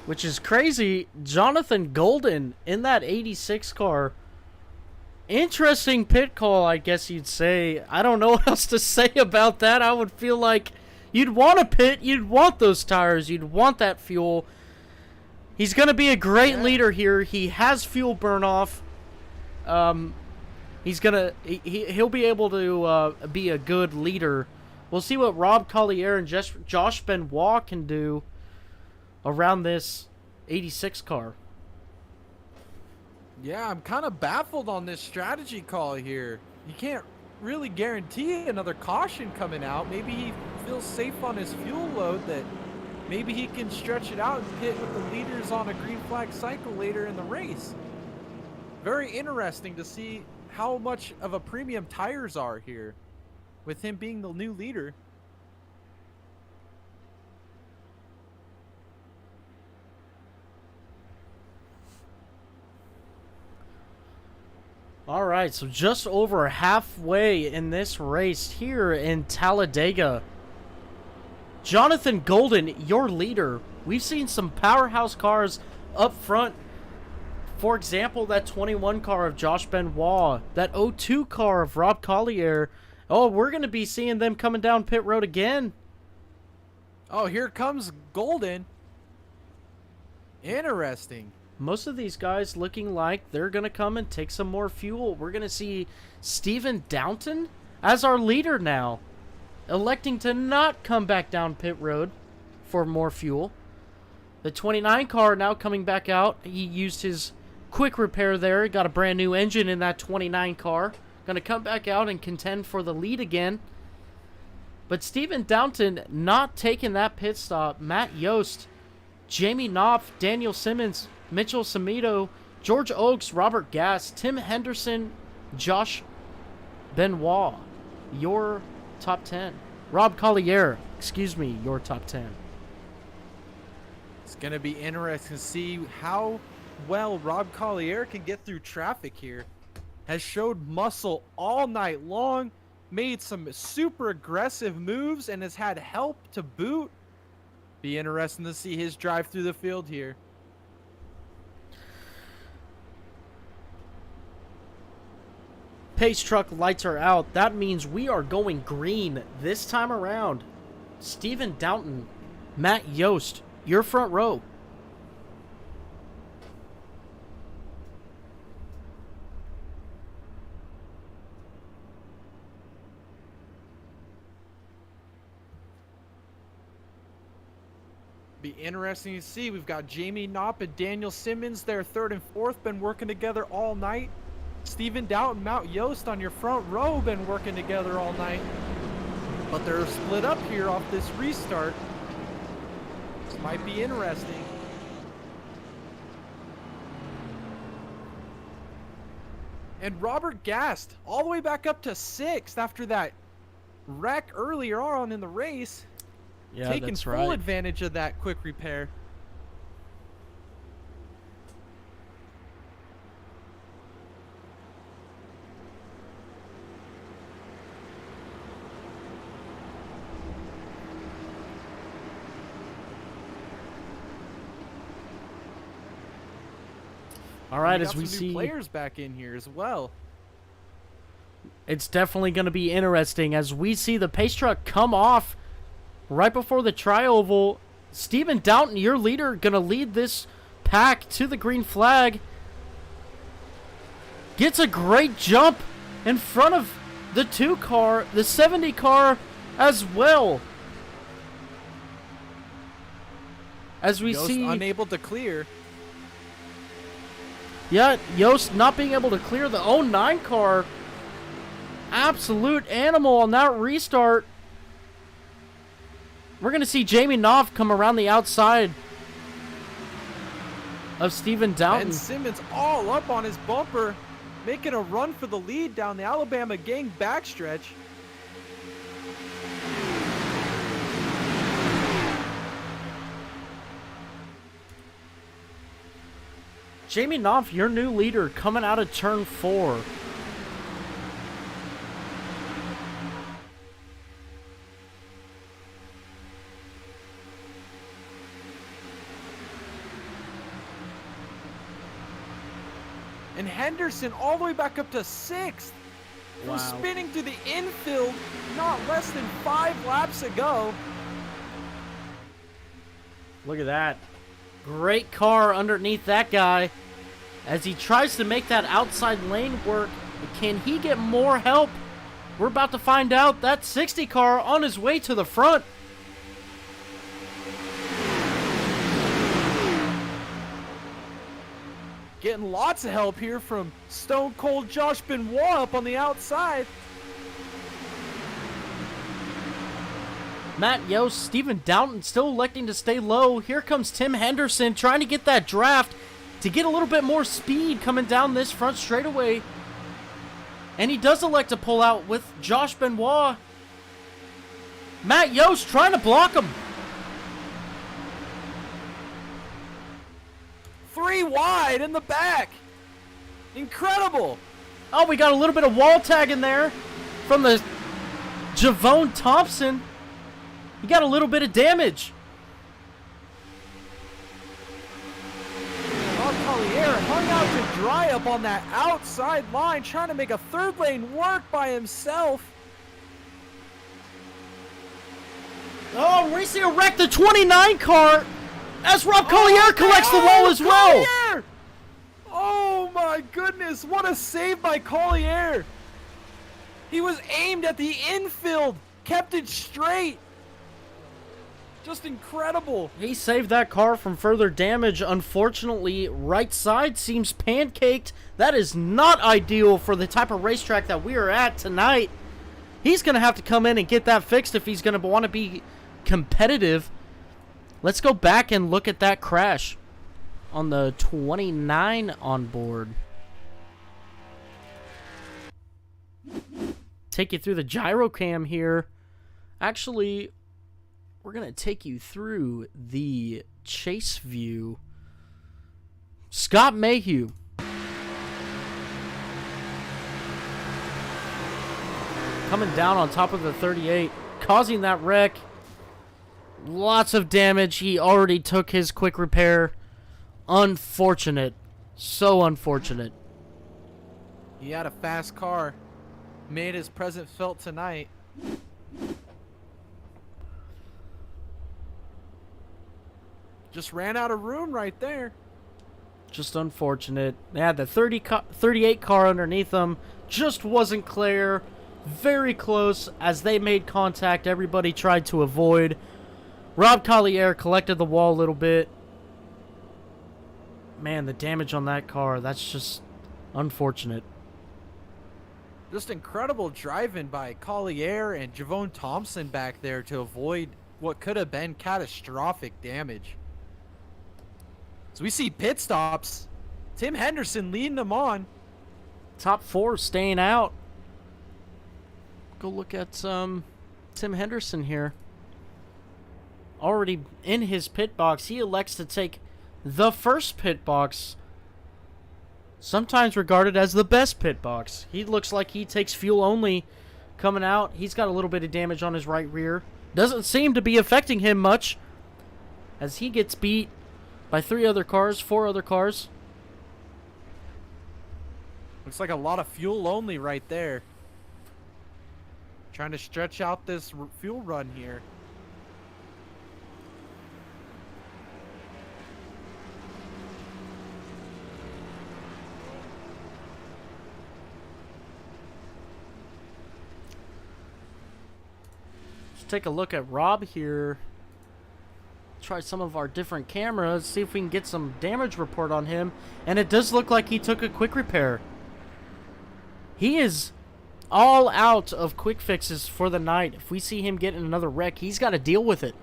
Which is crazy. Jonathan Golden in that 86 car. Interesting pit call, I guess you'd say. I don't know what else to say about that. I would feel like you'd want a pit. You'd want those tires. You'd want that fuel. He's going to be a great leader here. He has fuel burn off. He's going to he'll be able to be a good leader. We'll see what Rob Collier and Josh Benoit can do around this 86 car. Yeah, I'm kind of baffled on this strategy call here. You can't really guarantee another caution coming out. Maybe he feels safe on his fuel load that maybe he can stretch it out and pit with the leaders on a green flag cycle later in the race. Very interesting to see how much of a premium tires are here with him being the new leader. All right, so just over halfway in this race here in Talladega. Jonathan Golden, your leader. We've seen some powerhouse cars up front. For example, that 21 car of Josh Benoit, that 02 car of Rob Collier. Oh, we're going to be seeing them coming down pit road again. Oh, here comes Golden. Interesting. Most of these guys looking like they're going to come and take some more fuel. We're going to see Stephen Downton as our leader now, electing to not come back down pit road for more fuel. The 29 car now coming back out. He used his quick repair there. Got a brand new engine in that 29 car. Going to come back out and contend for the lead again. But Stephen Downton not taking that pit stop. Matt Yost, Jamie Knopf, Daniel Simmons, Mitchell Samito, George Oakes, Robert Gass, Tim Henderson, Josh Benoit, your top 10. Rob Collier, excuse me, your top 10. It's going to be interesting to see how well Rob Collier can get through traffic here. Has showed muscle all night long, made some super aggressive moves, and has had help to boot. Be interesting to see his drive through the field here. Pace truck lights are out. That means we are going green this time around. Stephen Downton, Matt Yost, your front row. Be interesting to see. We've got Jamie Knopp and Daniel Simmons there, third and fourth, been working together all night. Stephen Downton, Mount Yost on your front row been working together all night. But they're split up here off this restart. This might be interesting. And Robert Gast all the way back up to 6th after that wreck earlier on in the race. Yeah, Taking that's full right. advantage of that quick repair. All right, We as got we some see, new players back in here as well. it's definitely going to be interesting as we see the pace truck come off right before the tri-oval. Stephen Downton, your leader, going to lead this pack to the green flag. Gets a great jump in front of the 2 car, the 70 car as well. As we Yost see, unable to clear. yeah, Yost not being able to clear the 09 car. Absolute animal on that restart. We're going to see Jamie Knopf come around the outside of Stephen Downton. And Simmons all up on his bumper, making a run for the lead down the Alabama gang backstretch. Jamie Knopf, your new leader, coming out of turn 4. And Henderson all the way back up to 6th. Wow. From spinning through the infield not less than 5 laps ago. Look at that. Great car underneath that guy as he tries to make that outside lane work. Can he get more help? We're about to find out. That 60 car on his way to the front. Getting lots of help here from Stone Cold Josh Benoit up on the outside. Matt Yost, Stephen Downton still electing to stay low. Here comes Tim Henderson trying to get that draft to get a little bit more speed coming down this front straightaway. And he does elect to pull out with Josh Benoit. Matt Yost trying to block him. 3 wide in the back. Incredible. Oh, we got a little bit of wall tag in there from the Javon Thompson. He got a little bit of damage. Rob Collier hung out to dry up on that outside line, trying to make a third lane work by himself. Oh, we see a wreck the 29 car as Rob Collier collects the wall as well. Collier! Oh my goodness, what a save by Collier. He was aimed at the infield, kept it straight. Just incredible. He saved that car from further damage. Unfortunately, right side seems pancaked. That is not ideal for the type of racetrack that we are at tonight. He's going to have to come in and get that fixed if he's going to want to be competitive. Let's go back and look at that crash on the 29 on board. Take you through the gyro cam here. Actually, we're going to take you through the chase view. Scott Mayhew. Coming down on top of the 38, causing that wreck. Lots of damage. He already took his quick repair. Unfortunate. So unfortunate. He had a fast car. Made his presence felt tonight. Just ran out of room right there. Just unfortunate. They had the 38 car underneath them. Just wasn't clear. Very close. As they made contact, everybody tried to avoid. Rob Collier collected the wall a little bit. Man, the damage on that car, that's just unfortunate. Just incredible driving by Collier and Javon Thompson back there to avoid what could have been catastrophic damage. So we see pit stops. Tim Henderson leading them on. Top 4 staying out. Go look at Tim Henderson here. Already in his pit box. He elects to take the first pit box. Sometimes regarded as the best pit box. He looks like he takes fuel only coming out. He's got a little bit of damage on his right rear. Doesn't seem to be affecting him much as he gets beat by 4 other cars. Looks like a lot of fuel only right there. Trying to stretch out this fuel run here. Let's take a look at Rob here. Try some of our different cameras, see if we can get some damage report on him. And it does look like he took a quick repair. He is all out of quick fixes for the night. If we see him get in another wreck, he's got to deal with it.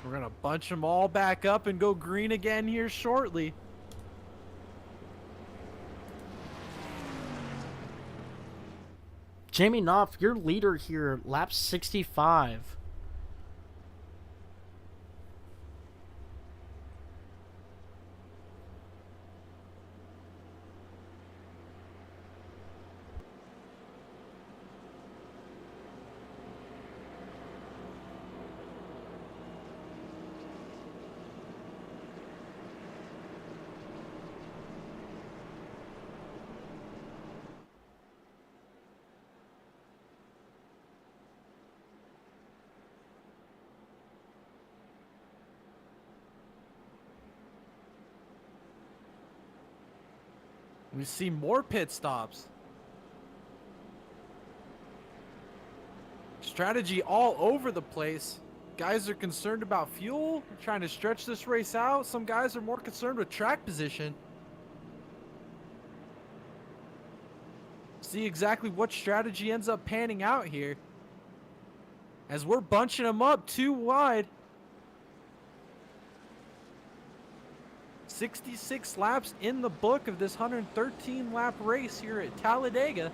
We're going to bunch them all back up and go green again here shortly. Jamie Knopf, your leader here, lap 65. We see more pit stops. Strategy all over the place. Guys are concerned about fuel, trying to stretch this race out. Some guys are more concerned with track position. See exactly what strategy ends up panning out here. As we're bunching them up too wide. 66 laps in the book of this 113 lap race here at Talladega.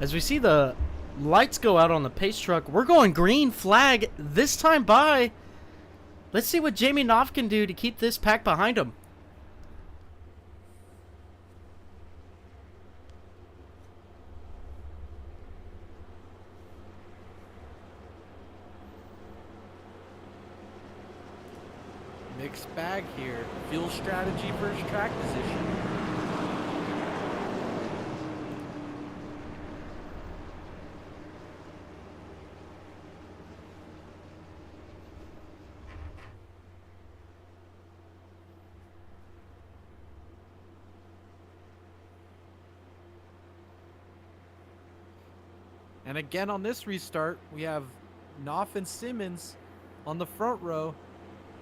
As we see the lights go out on the pace truck, we're going green flag this time by. Let's see what Jamie Knopf can do to keep this pack behind him. Mixed bag here. Fuel strategy versus track position. And again on this restart, we have Knopf and Simmons on the front row,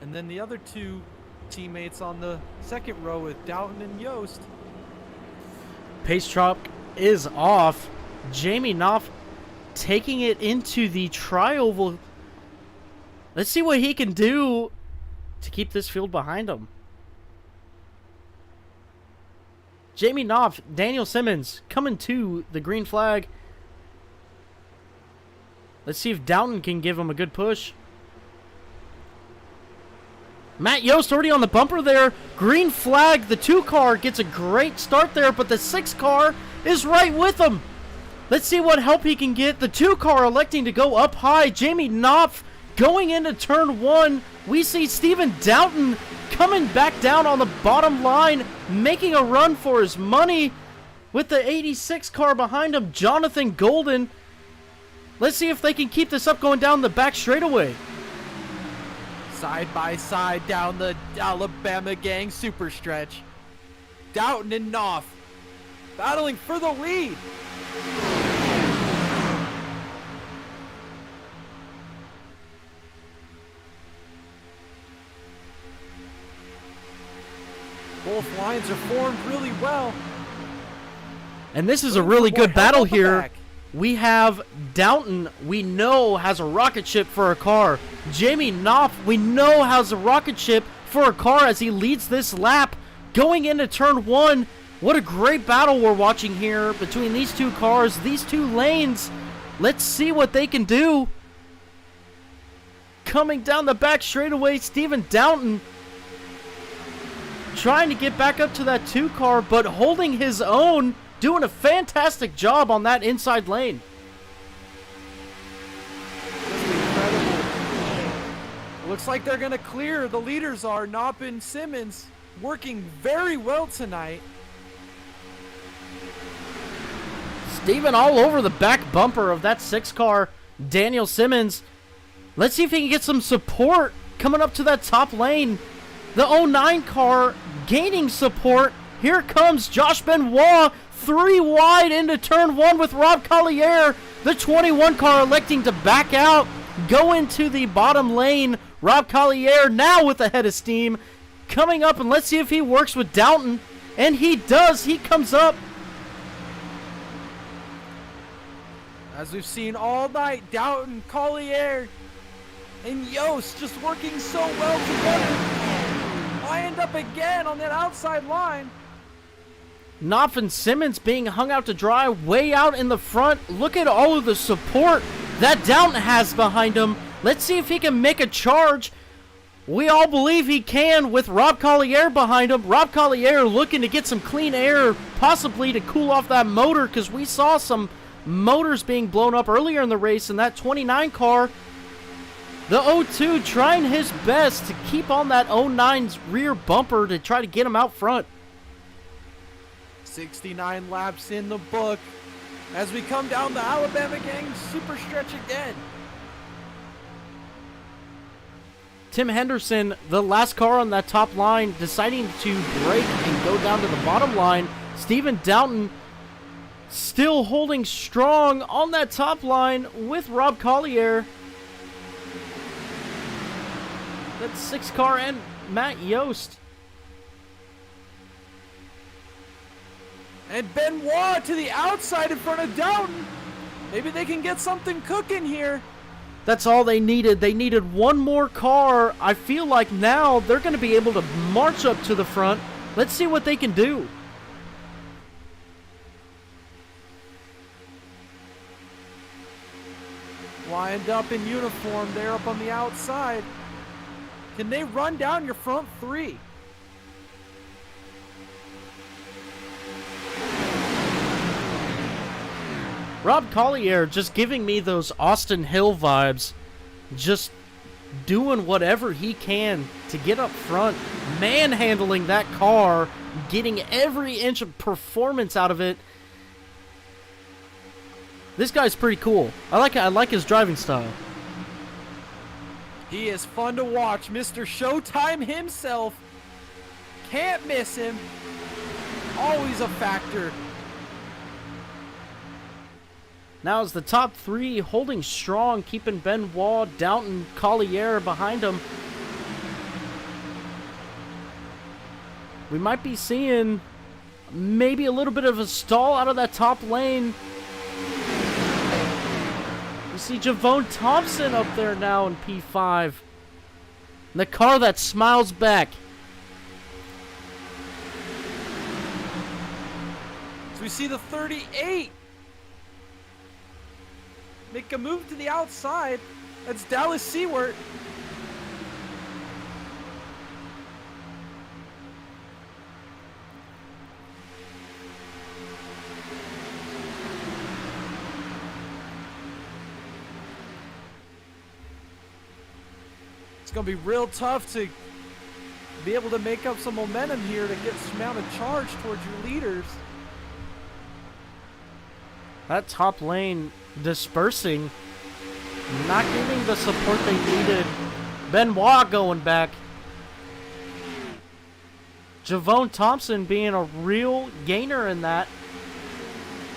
and then the other two teammates on the second row with Doughton and Yost. Pace truck is off. Jamie Knopf taking it into the tri-oval. Let's see what he can do to keep this field behind him. Jamie Knopf, Daniel Simmons coming to the green flag. Let's see if Doughton can give him a good push. Matt Yost already on the bumper there. Green flag. The 2 car gets a great start there, but the 6 car is right with him. Let's see what help he can get. The 2 car electing to go up high. Jamie Knopf going into turn 1. We see Stephen Doughton coming back down on the bottom line, making a run for his money with the 86 car behind him, Jonathan Golden. Let's see if they can keep this up going down the back straightaway. Side by side down the Alabama gang super stretch. Doughton and Knopf battling for the lead. Both lines are formed really well. And this is a really good battle here. Back. We have Doughton, we know, has a rocket ship for a car. Jamie Knopf, we know, has a rocket ship for a car as he leads this lap going into turn 1. What a great battle we're watching here between these 2 cars, these 2 lanes. Let's see what they can do. Coming down the back straightaway, Stephen Doughton trying to get back up to that 2 car, but holding his own. Doing a fantastic job on that inside lane. Looks like they're going to clear. The leaders are Knopf and Simmons working very well tonight. Steven all over the back bumper of that 6 car. Daniel Simmons. Let's see if he can get some support coming up to that top lane. The 09 car gaining support. Here comes Josh Benoit. 3 wide into turn 1 with Rob Collier. The 21 car electing to back out, go into the bottom lane. Rob Collier now with a head of steam coming up, and let's see if he works with Doughton. And he does. He comes up. As we've seen all night, Doughton, Collier, and Yost just working so well together. I end up again on that outside line. Knopf and Simmons being hung out to dry way out in the front. Look at all of the support that Doughton has behind him. Let's see if he can make a charge We all believe he can with Rob Collier behind him. Rob Collier looking to get some clean air, possibly to cool off that motor, because we saw some motors being blown up earlier in the race in that 29 car. The 02 trying his best to keep on that 09's rear bumper to try to get him out front. 69 laps in the book as we come down the Alabama Gang super stretch again. Tim Henderson, the last car on that top line, deciding to brake and go down to the bottom line. Stephen Downton still holding strong on that top line with Rob Collier. That's 6 car and Matt Yost. And Benoit to the outside in front of Downton. Maybe they can get something cooking here. That's all they needed. They needed one more car. I feel like now they're going to be able to march up to the front. Let's see what they can do. Lined up in uniform there up on the outside. Can they run down your front three? Rob Collier just giving me those Austin Hill vibes. Just doing whatever he can to get up front, manhandling that car, getting every inch of performance out of it. This guy's pretty cool. I like his driving style. He is fun to watch, Mr. Showtime himself. Can't miss him. Always a factor. Now is the top 3 holding strong, keeping Benoit, Downton, Collier behind him. We might be seeing maybe a little bit of a stall out of that top lane. We see Javone Thompson up there now in P5. The car that smiles back. So we see the 38. Make a move to the outside. That's Dallas Seward. It's going to be real tough to be able to make up some momentum here to get some amount of charge towards your leaders. That top lane dispersing, not giving the support they needed. Benoit going back. Javone Thompson being a real gainer in that.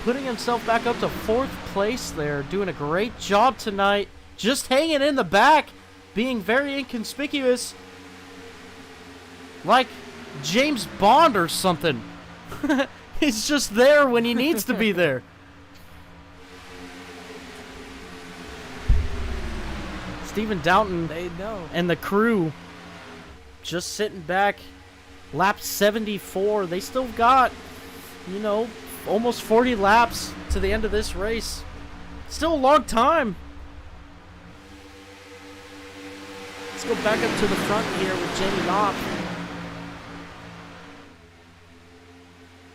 Putting himself back up to 4th place there. Doing a great job tonight. Just hanging in the back. Being very inconspicuous. Like James Bond or something. He's just there when he needs to be there. Stephen Downton They know. and the crew just sitting back. Lap 74. They still got, you know, almost 40 laps to the end of this race. Still a long time. Let's go back up to the front here with Jamie Knopf.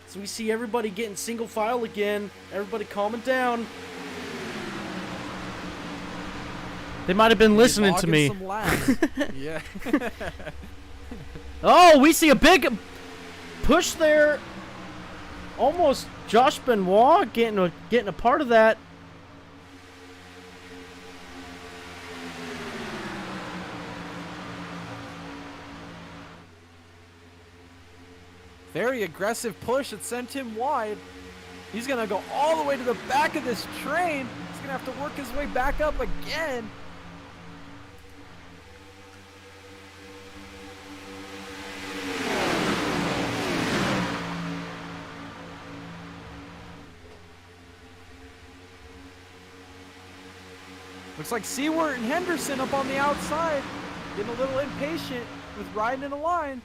So we see everybody getting single file again. Everybody calming down. They might have been listening to me. Some laughs. Yeah. Oh, we see a big push there. Almost Josh Benoit getting a part of that. Very aggressive push that sent him wide. He's going to go all the way to the back of this train. He's going to have to work his way back up again. Looks like Seward and Henderson up on the outside, getting a little impatient with riding in a line.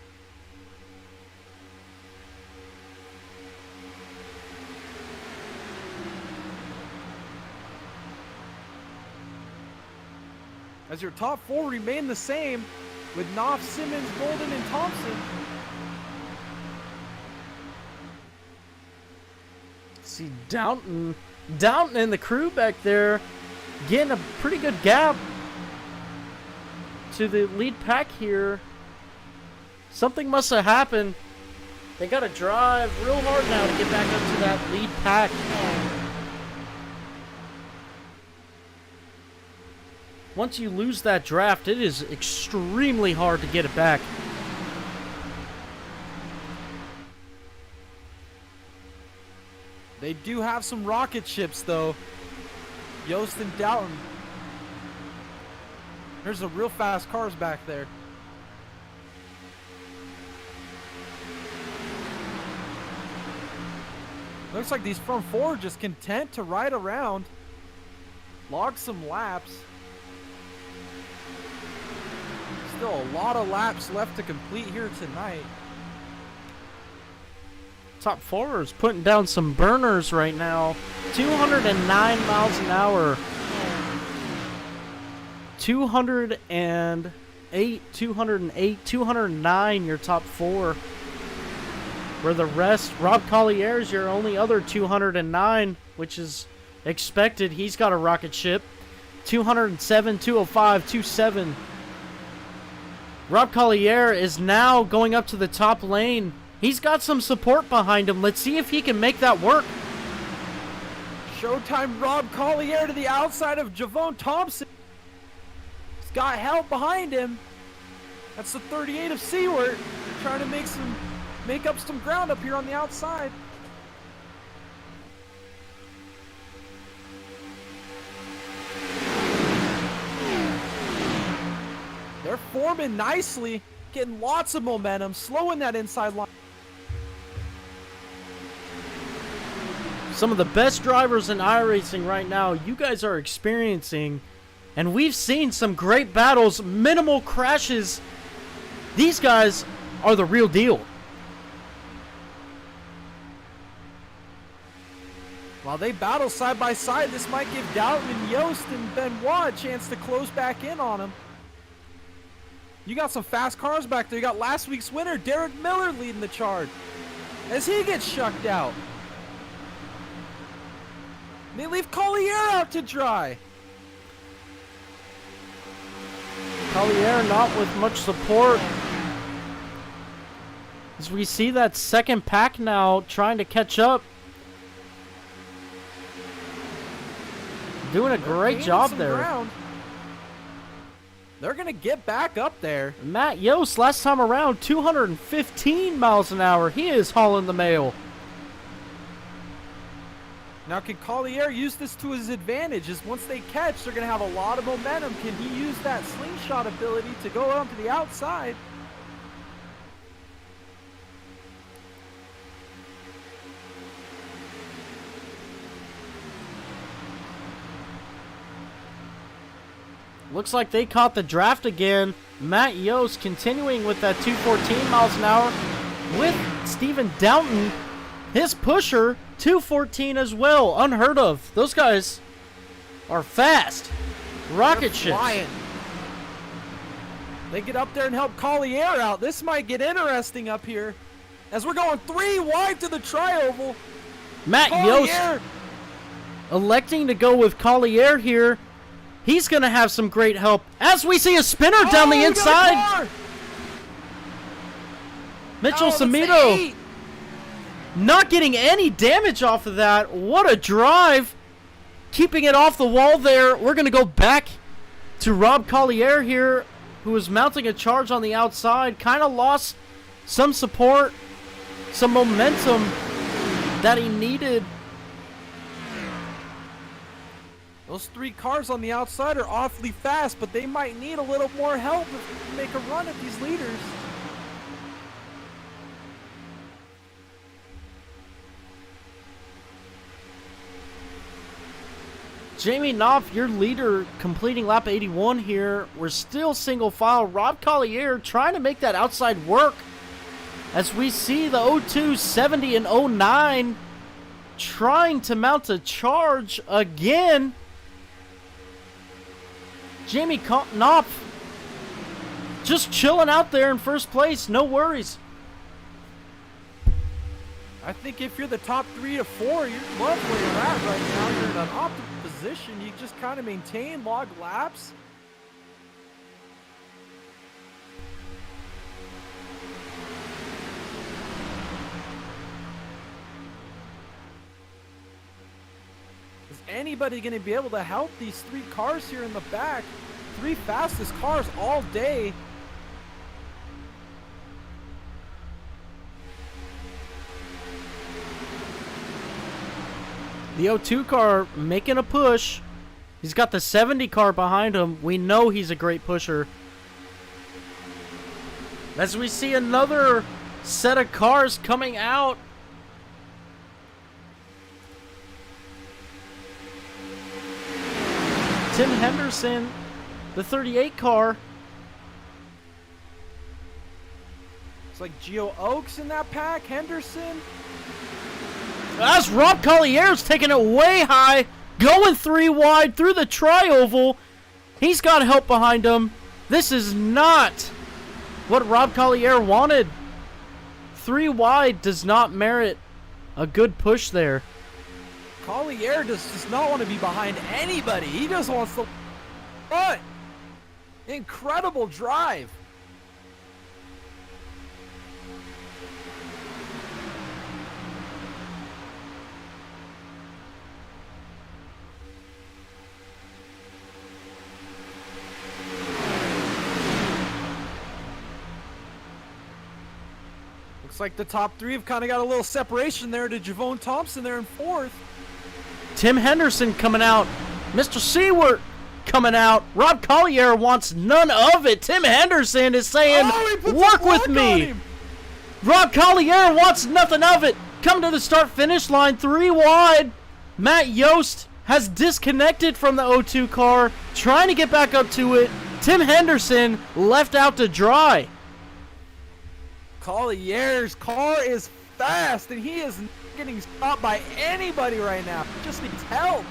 As your top 4 remain the same, with Knopf, Simmons, Golden, and Thompson. See Downton and the crew back there getting a pretty good gap to the lead pack here. Something must have happened. They got to drive real hard now to get back up to that lead pack. Once you lose that draft, it is extremely hard to get it back. They do have some rocket ships, though. Yost and Doughton. There's a real fast cars back there. Looks like these front four are just content to ride around, log some laps. Still a lot of laps left to complete here tonight. Top four is putting down some burners right now. 209 miles an hour. 208, 209 your top four. Where the rest, Rob Collier's your only other 209, which is expected. He's got a rocket ship. 207, 205, 27. Rob Collier is now going up to the top lane. He's got some support behind him. Let's see if he can make that work. Showtime Rob Collier to the outside of Javon Thompson. He's got help behind him. That's the 38 of Seward. Trying to make up some ground up here on the outside. They're forming nicely, getting lots of momentum, slowing that inside line. Some of the best drivers in iRacing right now, you guys are experiencing, and we've seen some great battles, minimal crashes. These guys are the real deal. While they battle side by side, this might give Doughton and Yost and Benoit a chance to close back in on them. You got some fast cars back there. You got last week's winner, Derek Miller, leading the charge as he gets shucked out. They leave Collier out to dry. Collier not with much support. As we see that second pack now trying to catch up. Doing a great job there. Ground. They're going to get back up there. Matt Yost, last time around, 215 miles an hour. He is hauling the mail. Now, can Collier use this to his advantage? Is once they catch, they're going to have a lot of momentum. Can he use that slingshot ability to go onto the outside? Looks like they caught the draft again. Matt Yost continuing with that 214 miles an hour with Steven Downton. His pusher, 214 as well. Unheard of. Those guys are fast. Rocket ships. They get up there and help Collier out. This might get interesting up here as we're going 3 wide to the tri-oval. Matt Yost electing to go with Collier here. He's going to have some great help as we see a spinner down the inside. Mitchell Samito not getting any damage off of that. What a drive. Keeping it off the wall there. We're going to go back to Rob Collier here, who is mounting a charge on the outside. Kind of lost some support, some momentum that he needed. Those 3 cars on the outside are awfully fast, but they might need a little more help to make a run at these leaders. Jamie Knopf, your leader, completing lap 81 here. We're still single file. Rob Collier trying to make that outside work. As we see the 02, 70, and 09 trying to mount a charge again. Jamie Knopf just chilling out there in first place. No worries. I think if you're the top 3 to 4, you love where you're at right now. You're in an optimal position. You just kind of maintain log laps. Is anybody going to be able to help these 3 cars here in the back? 3 fastest cars all day. The O2 car making a push. He's got the 70 car behind him. We know he's a great pusher. As we see another set of cars coming out. Tim Henderson, the 38 car. It's like Geo Oaks in that pack, Henderson. As Rob Collier's taking it way high, going 3 wide through the tri-oval. He's got help behind him. This is not what Rob Collier wanted. 3 wide does not merit a good push there. Collier does not want to be behind anybody. He just wants to front. Incredible drive. Looks like the top 3 have kind of got a little separation there to Javone Thompson there in 4th. Tim Henderson coming out. Mr. Seward coming out. Rob Collier wants none of it. Tim Henderson is saying, work with me. Rob Collier wants nothing of it. Come to the start-finish line 3 wide. Matt Yost has disconnected from the O2 car, trying to get back up to it. Tim Henderson left out to dry. Collier's car is fast, and he is not getting stopped by anybody right now. He just needs help.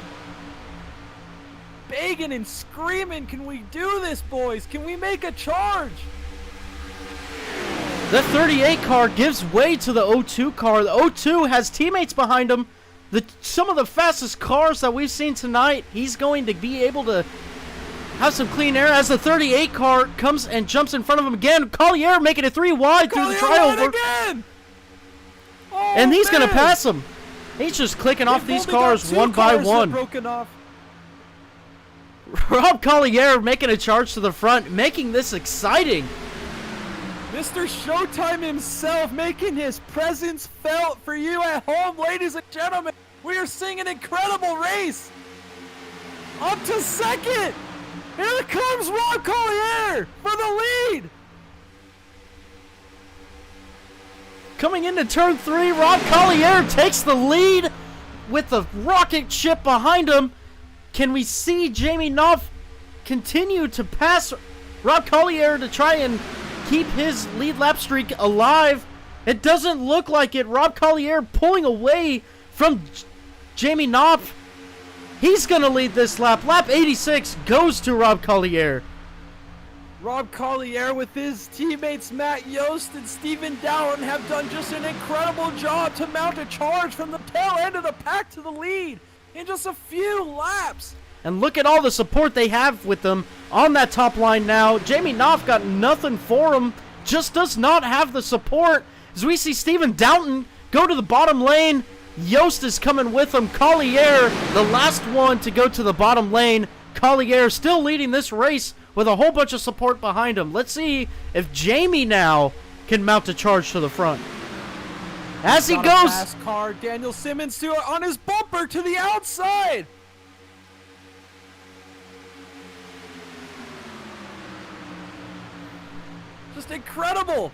Begging and screaming, can we do this, boys? Can we make a charge? The 38 car gives way to the O2 car. The O2 has teammates behind him. Some of the fastest cars that we've seen tonight. He's going to be able to have some clean air as the 38 car comes and jumps in front of him again. Collier making it 3 wide through the triover. Again. Oh, and he's going to man. pass him. He's just clicking off these cars one by one. Broken off. Rob Collier making a charge to the front, making this exciting. Mr. Showtime himself making his presence felt for you at home, ladies and gentlemen. We are seeing an incredible race. Up to second. Here comes Rob Collier for the lead. Coming into turn 3, Rob Collier takes the lead with the rocket ship behind him. Can we see Jamie Knopf continue to pass Rob Collier to try and keep his lead lap streak alive? It doesn't look like it. Rob Collier pulling away from Jamie Knopf. He's going to lead this lap. Lap 86 goes to Rob Collier. Rob Collier with his teammates Matt Yost and Steven Dowden have done just an incredible job to mount a charge from the tail end of the pack to the lead in just a few laps. And look at all the support they have with them on that top line now. Jamie Knopf got nothing for him. Just does not have the support. As we see Steven Dowden go to the bottom lane. Yost is coming with him. Collier, the last one to go to the bottom lane. Collier still leading this race with a whole bunch of support behind him. Let's see if Jamie now can mount a charge to the front. As he goes. Fast car, Daniel Simmons on his bumper to the outside. Just incredible.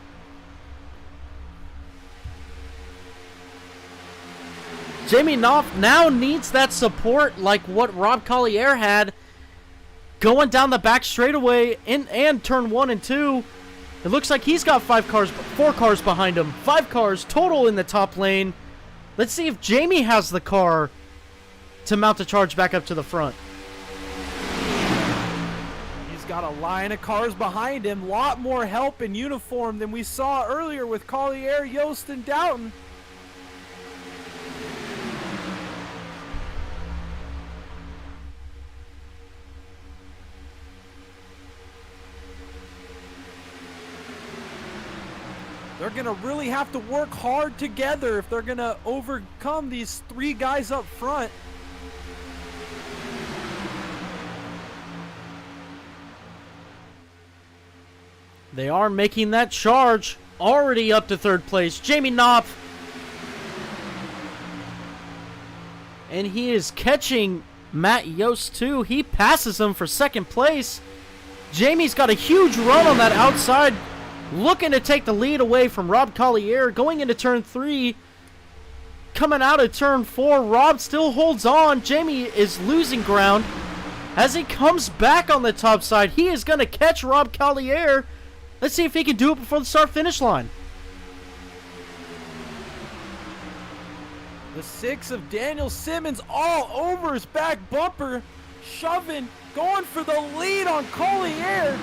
Jamie Knopf now needs that support like what Rob Collier had going down the back straightaway and turn 1 and 2. It looks like he's got 4 cars behind him. 5 cars total in the top lane. Let's see if Jamie has the car to mount the charge back up to the front. He's got a line of cars behind him. Lot more help in uniform than we saw earlier with Collier, Yost, and Doughton. They're going to really have to work hard together if they're going to overcome these three guys up front. They are making that charge. Already up to third place. Jamie Knopf. And he is catching Matt Yost too. He passes him for second place. Jamie's got a huge run on that outside, looking to take the lead away from Rob Collier. Going into turn 3. Coming out of turn 4. Rob still holds on. Jamie is losing ground. As he comes back on the top side, he is going to catch Rob Collier. Let's see if he can do it before the start-finish line. The 6 of Daniel Simmons all over his back bumper, shoving, going for the lead on Collier.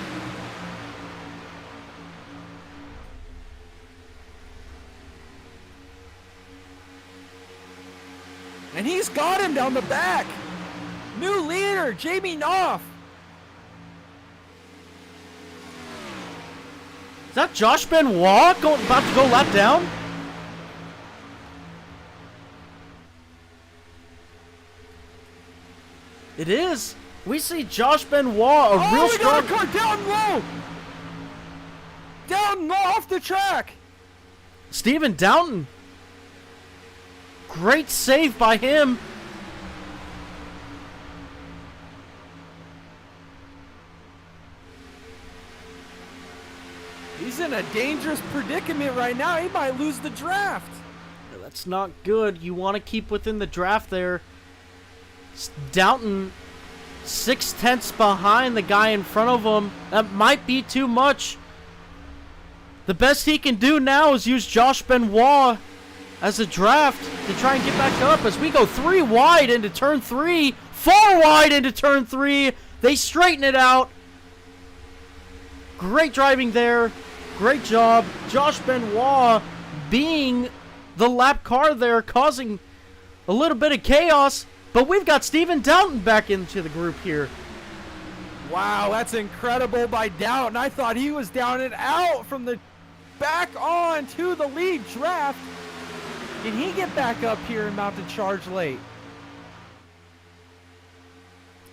And he's got him down the back. New leader, Jamie Knopf. Is that Josh Benoit about to go lap down? It is. We see Josh Benoit, a real strong... got a car down low. Down low off the track. Stephen Downton. Great save by him. He's in a dangerous predicament right now. He might lose the draft. That's not good. You want to keep within the draft there. Downton 6/10 behind the guy in front of him. That might be too much. The best he can do now is use Josh Benoit as a draft to try and get back up as we go 3 wide into turn 3. 4 wide into turn 3. They straighten it out. Great driving there. Great job. Josh Benoit being the lap car there, causing a little bit of chaos. But we've got Stephen Downton back into the group here. Wow, that's incredible by Downton. I thought he was down and out from the back on to the lead draft. Can he get back up here and mount a charge late?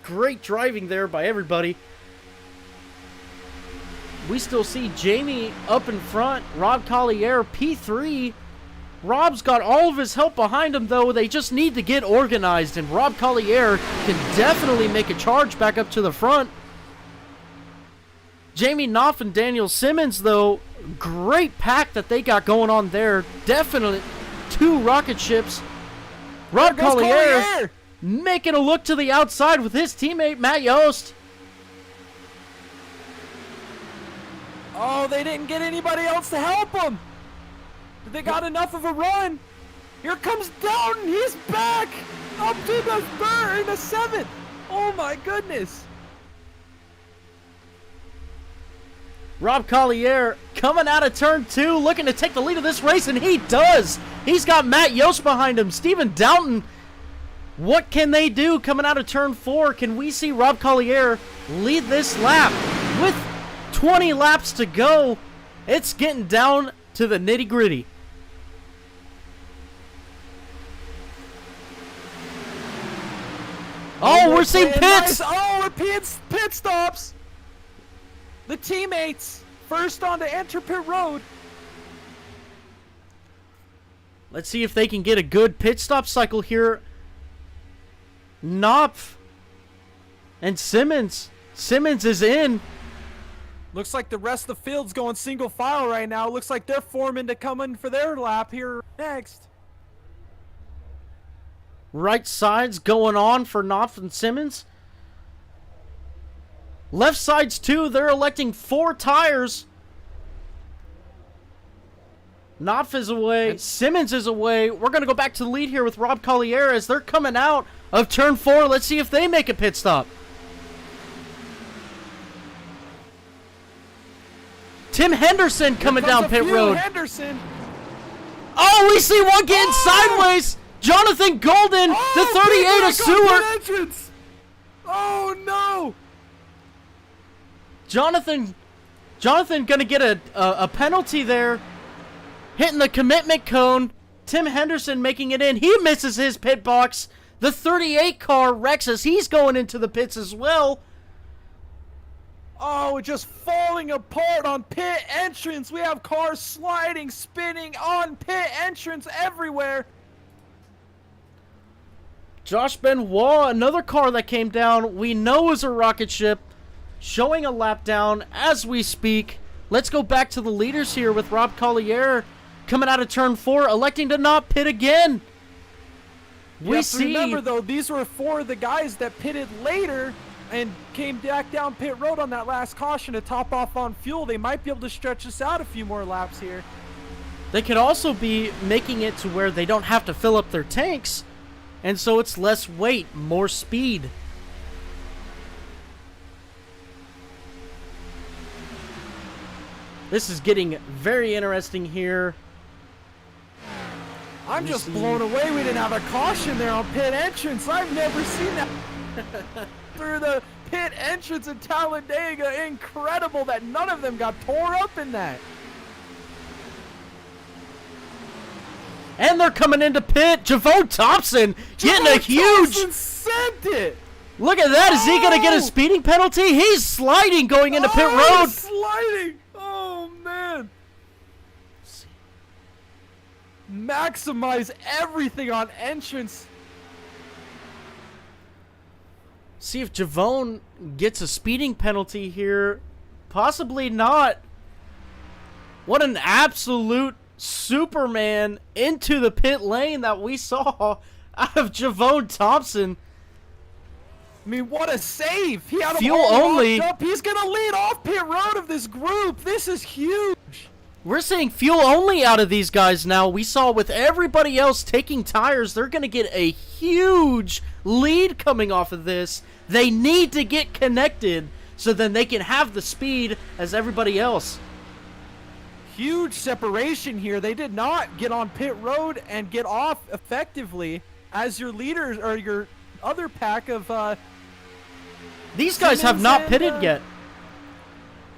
Great driving there by everybody. We still see Jamie up in front. Rob Collier, P3. Rob's got all of his help behind him, though. They just need to get organized, and Rob Collier can definitely make a charge back up to the front. Jamie Knopf and Daniel Simmons, though, great pack that they got going on there. Definitely 2 rocket ships. Rob Collier making a look to the outside with his teammate, Matt Yost. Oh, they didn't get anybody else to help him. They got enough of a run. Here comes Downton. He's back up to the 3rd and the 7th. Oh my goodness. Rob Collier coming out of turn 2, looking to take the lead of this race, and he does. He's got Matt Yost behind him. Stephen Downton, what can they do coming out of turn 4? Can we see Rob Collier lead this lap? With 20 laps to go, it's getting down to the nitty-gritty. Oh, we're seeing pits! Nice. Oh, we're pit stops! The teammates first on to enter pit road. Let's see if they can get a good pit stop cycle here. Knopf and Simmons. Simmons is in. Looks like the rest of the field's going single file right now. Looks like they're forming to come in for their lap here next. Right sides going on for Knopf and Simmons. Left sides too. They're electing 4 tires. Knopf is away. Simmons is away. We're going to go back to the lead here with Rob Collier as they're coming out of turn 4. Let's see if they make a pit stop. Tim Henderson coming down pit road. Henderson. Oh, we see one getting sideways. Jonathan Golden, the 38 of Seward. Entrance. Oh no. Jonathan gonna get a penalty there. Hitting the commitment cone. Tim Henderson making it in. He misses his pit box. The 38 car wrecks as he's going into the pits as well. Oh, just falling apart on pit entrance. We have cars sliding, spinning on pit entrance everywhere. Josh Benoit, another car that came down, we know is a rocket ship, showing a lap down as we speak. Let's go back to the leaders here with Rob Collier coming out of turn 4, electing to not pit again. Remember, though, these were 4 of the guys that pitted later and came back down pit road on that last caution to top off on fuel. They might be able to stretch us out a few more laps here. They could also be making it to where they don't have to fill up their tanks, and so it's less weight, more speed. This is getting very interesting here. I'm just blown away we didn't have a caution there on pit entrance. I've never seen that through the pit entrance at Talladega. Incredible that none of them got tore up in that. And they're coming into pit. Javon Thompson getting a huge... Thompson sent it. Look at that. Is he going to get a speeding penalty? He's sliding going into pit road. Sliding. Oh, man. Maximize everything on entrance. See if Javon gets a speeding penalty here. Possibly not. What an absolute Superman into the pit lane that we saw out of Javon Thompson. I mean, what a save. He had Fuel only. Up. He's going to lead off pit road of this group. This is huge. We're seeing fuel only out of these guys now. We saw with everybody else taking tires, they're going to get a huge lead coming off of this. They need to get connected so then they can have the speed as everybody else. Huge separation here. They did not get on pit road and get off effectively as your leaders or your other pack of these guys have not pitted yet.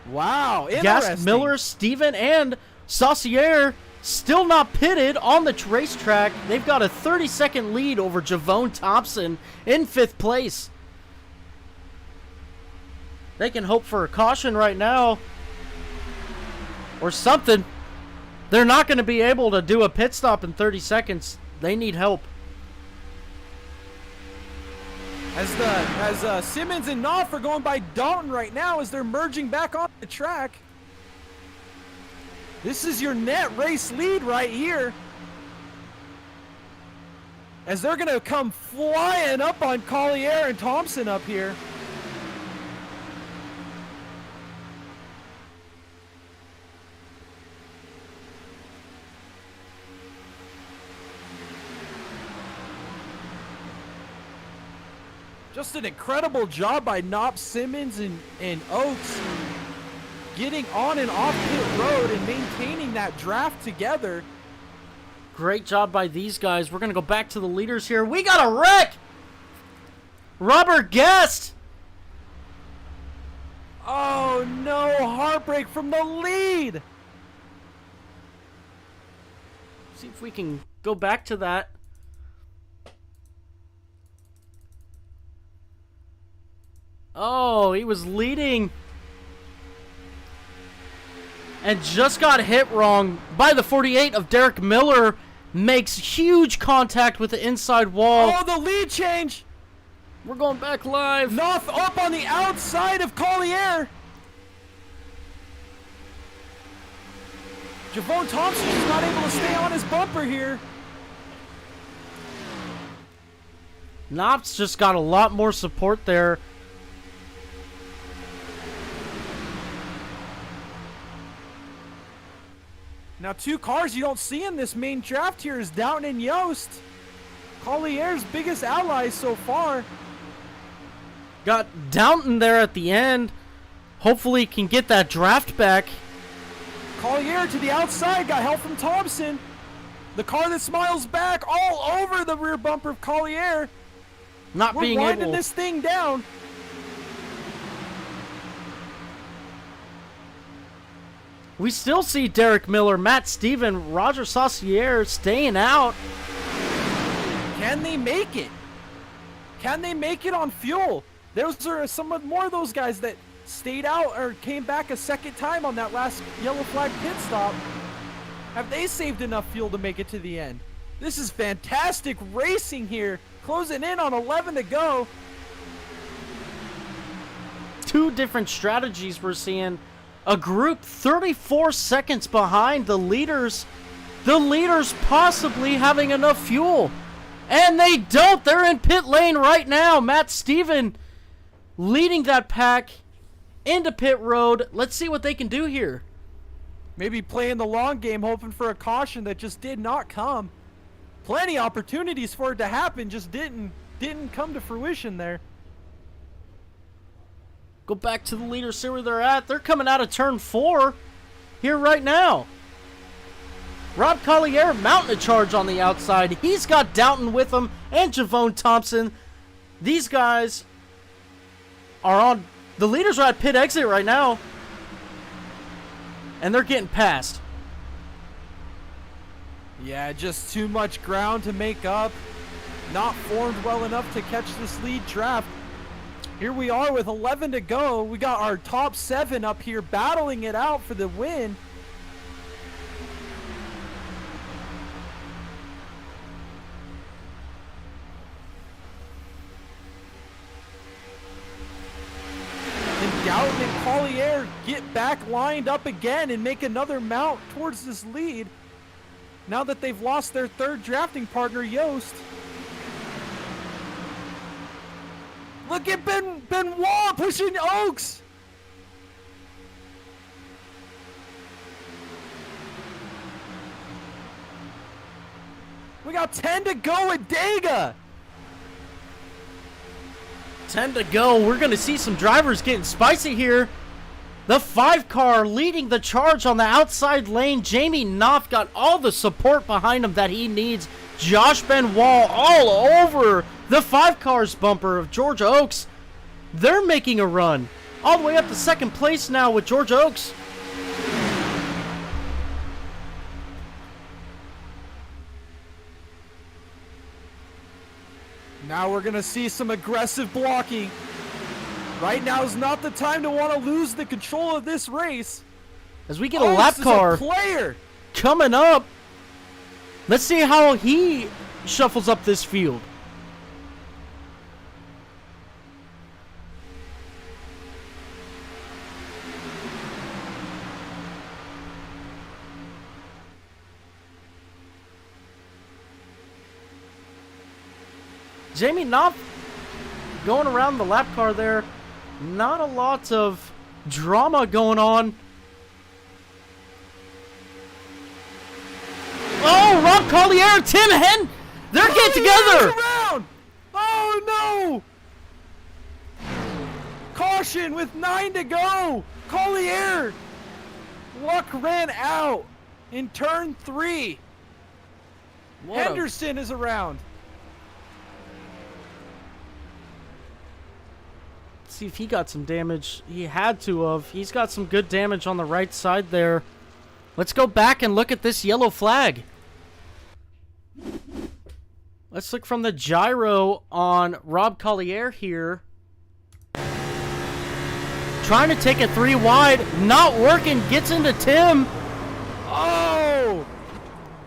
Wow, interesting. Gas, Miller, Steven, and Saucier still not pitted on the racetrack. They've got a 30-second lead over Javon Thompson in 5th place. They can hope for a caution right now. Or something. They're not going to be able to do a pit stop in 30 seconds. They need help. As Simmons and Knopf are going by Dalton right now as they're merging back on the track. This is your net race lead right here. As they're going to come flying up on Collier and Thompson up here. Just an incredible job by Knopf, Simmons, and Oates getting on and off pit road and maintaining that draft together. Great job by these guys. We're going to go back to the leaders here. We got a wreck! Robert Guest! Oh no, heartbreak from the lead! See if we can go back to that. Oh, he was leading and just got hit wrong by the 48 of Derek Miller. Makes huge contact with the inside wall. Oh, the lead change. We're going back live. Knopf up on the outside of Collier. Javon Thompson is not able to stay on his bumper here. Knopf's just got a lot more support there. Now, 2 cars you don't see in this main draft here is Downton and Yost. Collier's biggest allies so far. Got Downton there at the end. Hopefully can get that draft back. Collier to the outside, got help from Thompson. The car that smiles back all over the rear bumper of Collier. Not We're being winding able. this thing down. We still see Derek Miller, Matt Steven, Roger Saucier staying out. Can they make it? Can they make it on fuel? Those are some more of those guys that stayed out or came back a second time on that last yellow flag pit stop. Have they saved enough fuel to make it to the end? This is fantastic racing here. Closing in on 11 to go. Two different strategies we're seeing. A group 34 seconds behind the leaders. The leaders possibly having enough fuel. And they don't. They're in pit lane right now. Matt Steven leading that pack into pit road. Let's see what they can do here. Maybe playing the long game, hoping for a caution that just did not come. Plenty opportunities for it to happen, just didn't come to fruition there. Go back to the leaders, see where they're at. They're coming out of turn 4 here right now. Rob Collier mounting a charge on the outside. He's got Doughton with him and Javone Thompson. These guys are on... The leaders are at pit exit right now. And they're getting passed. Yeah, just too much ground to make up. Not formed well enough to catch this lead draft. Here we are with 11 to go. We got our top 7 up here battling it out for the win. And Doughton and Collier get back lined up again and make another mount towards this lead. Now that they've lost their third drafting partner, Yost. Look at Benoit pushing Oaks. We got 10 to go at Dega. 10 to go. We're going to see some drivers getting spicy here. The 5 car leading the charge on the outside lane. Jamie Knopf got all the support behind him that he needs. Josh Benoit all over the 5 car's bumper of Georgia Oaks. They're making a run all the way up to second place now with Georgia Oaks. Now we're going to see some aggressive blocking. Right now is not the time to want to lose the control of this race. As we get a lap car player coming up. Let's see how he shuffles up this field. Jamie Knopf going around the lap car there. Not a lot of drama going on. Oh, Rob Collier, Tim Hen, they're getting together. Around. Oh no! Caution with 9 to go. Collier. Luck ran out in turn 3. Henderson is around. See if he got some damage. He had to have. He's got some good damage on the right side there. Let's go back and look at this yellow flag. Let's look from the gyro on Rob Collier here. Trying to take it 3 wide. Not working. Gets into Tim. Oh!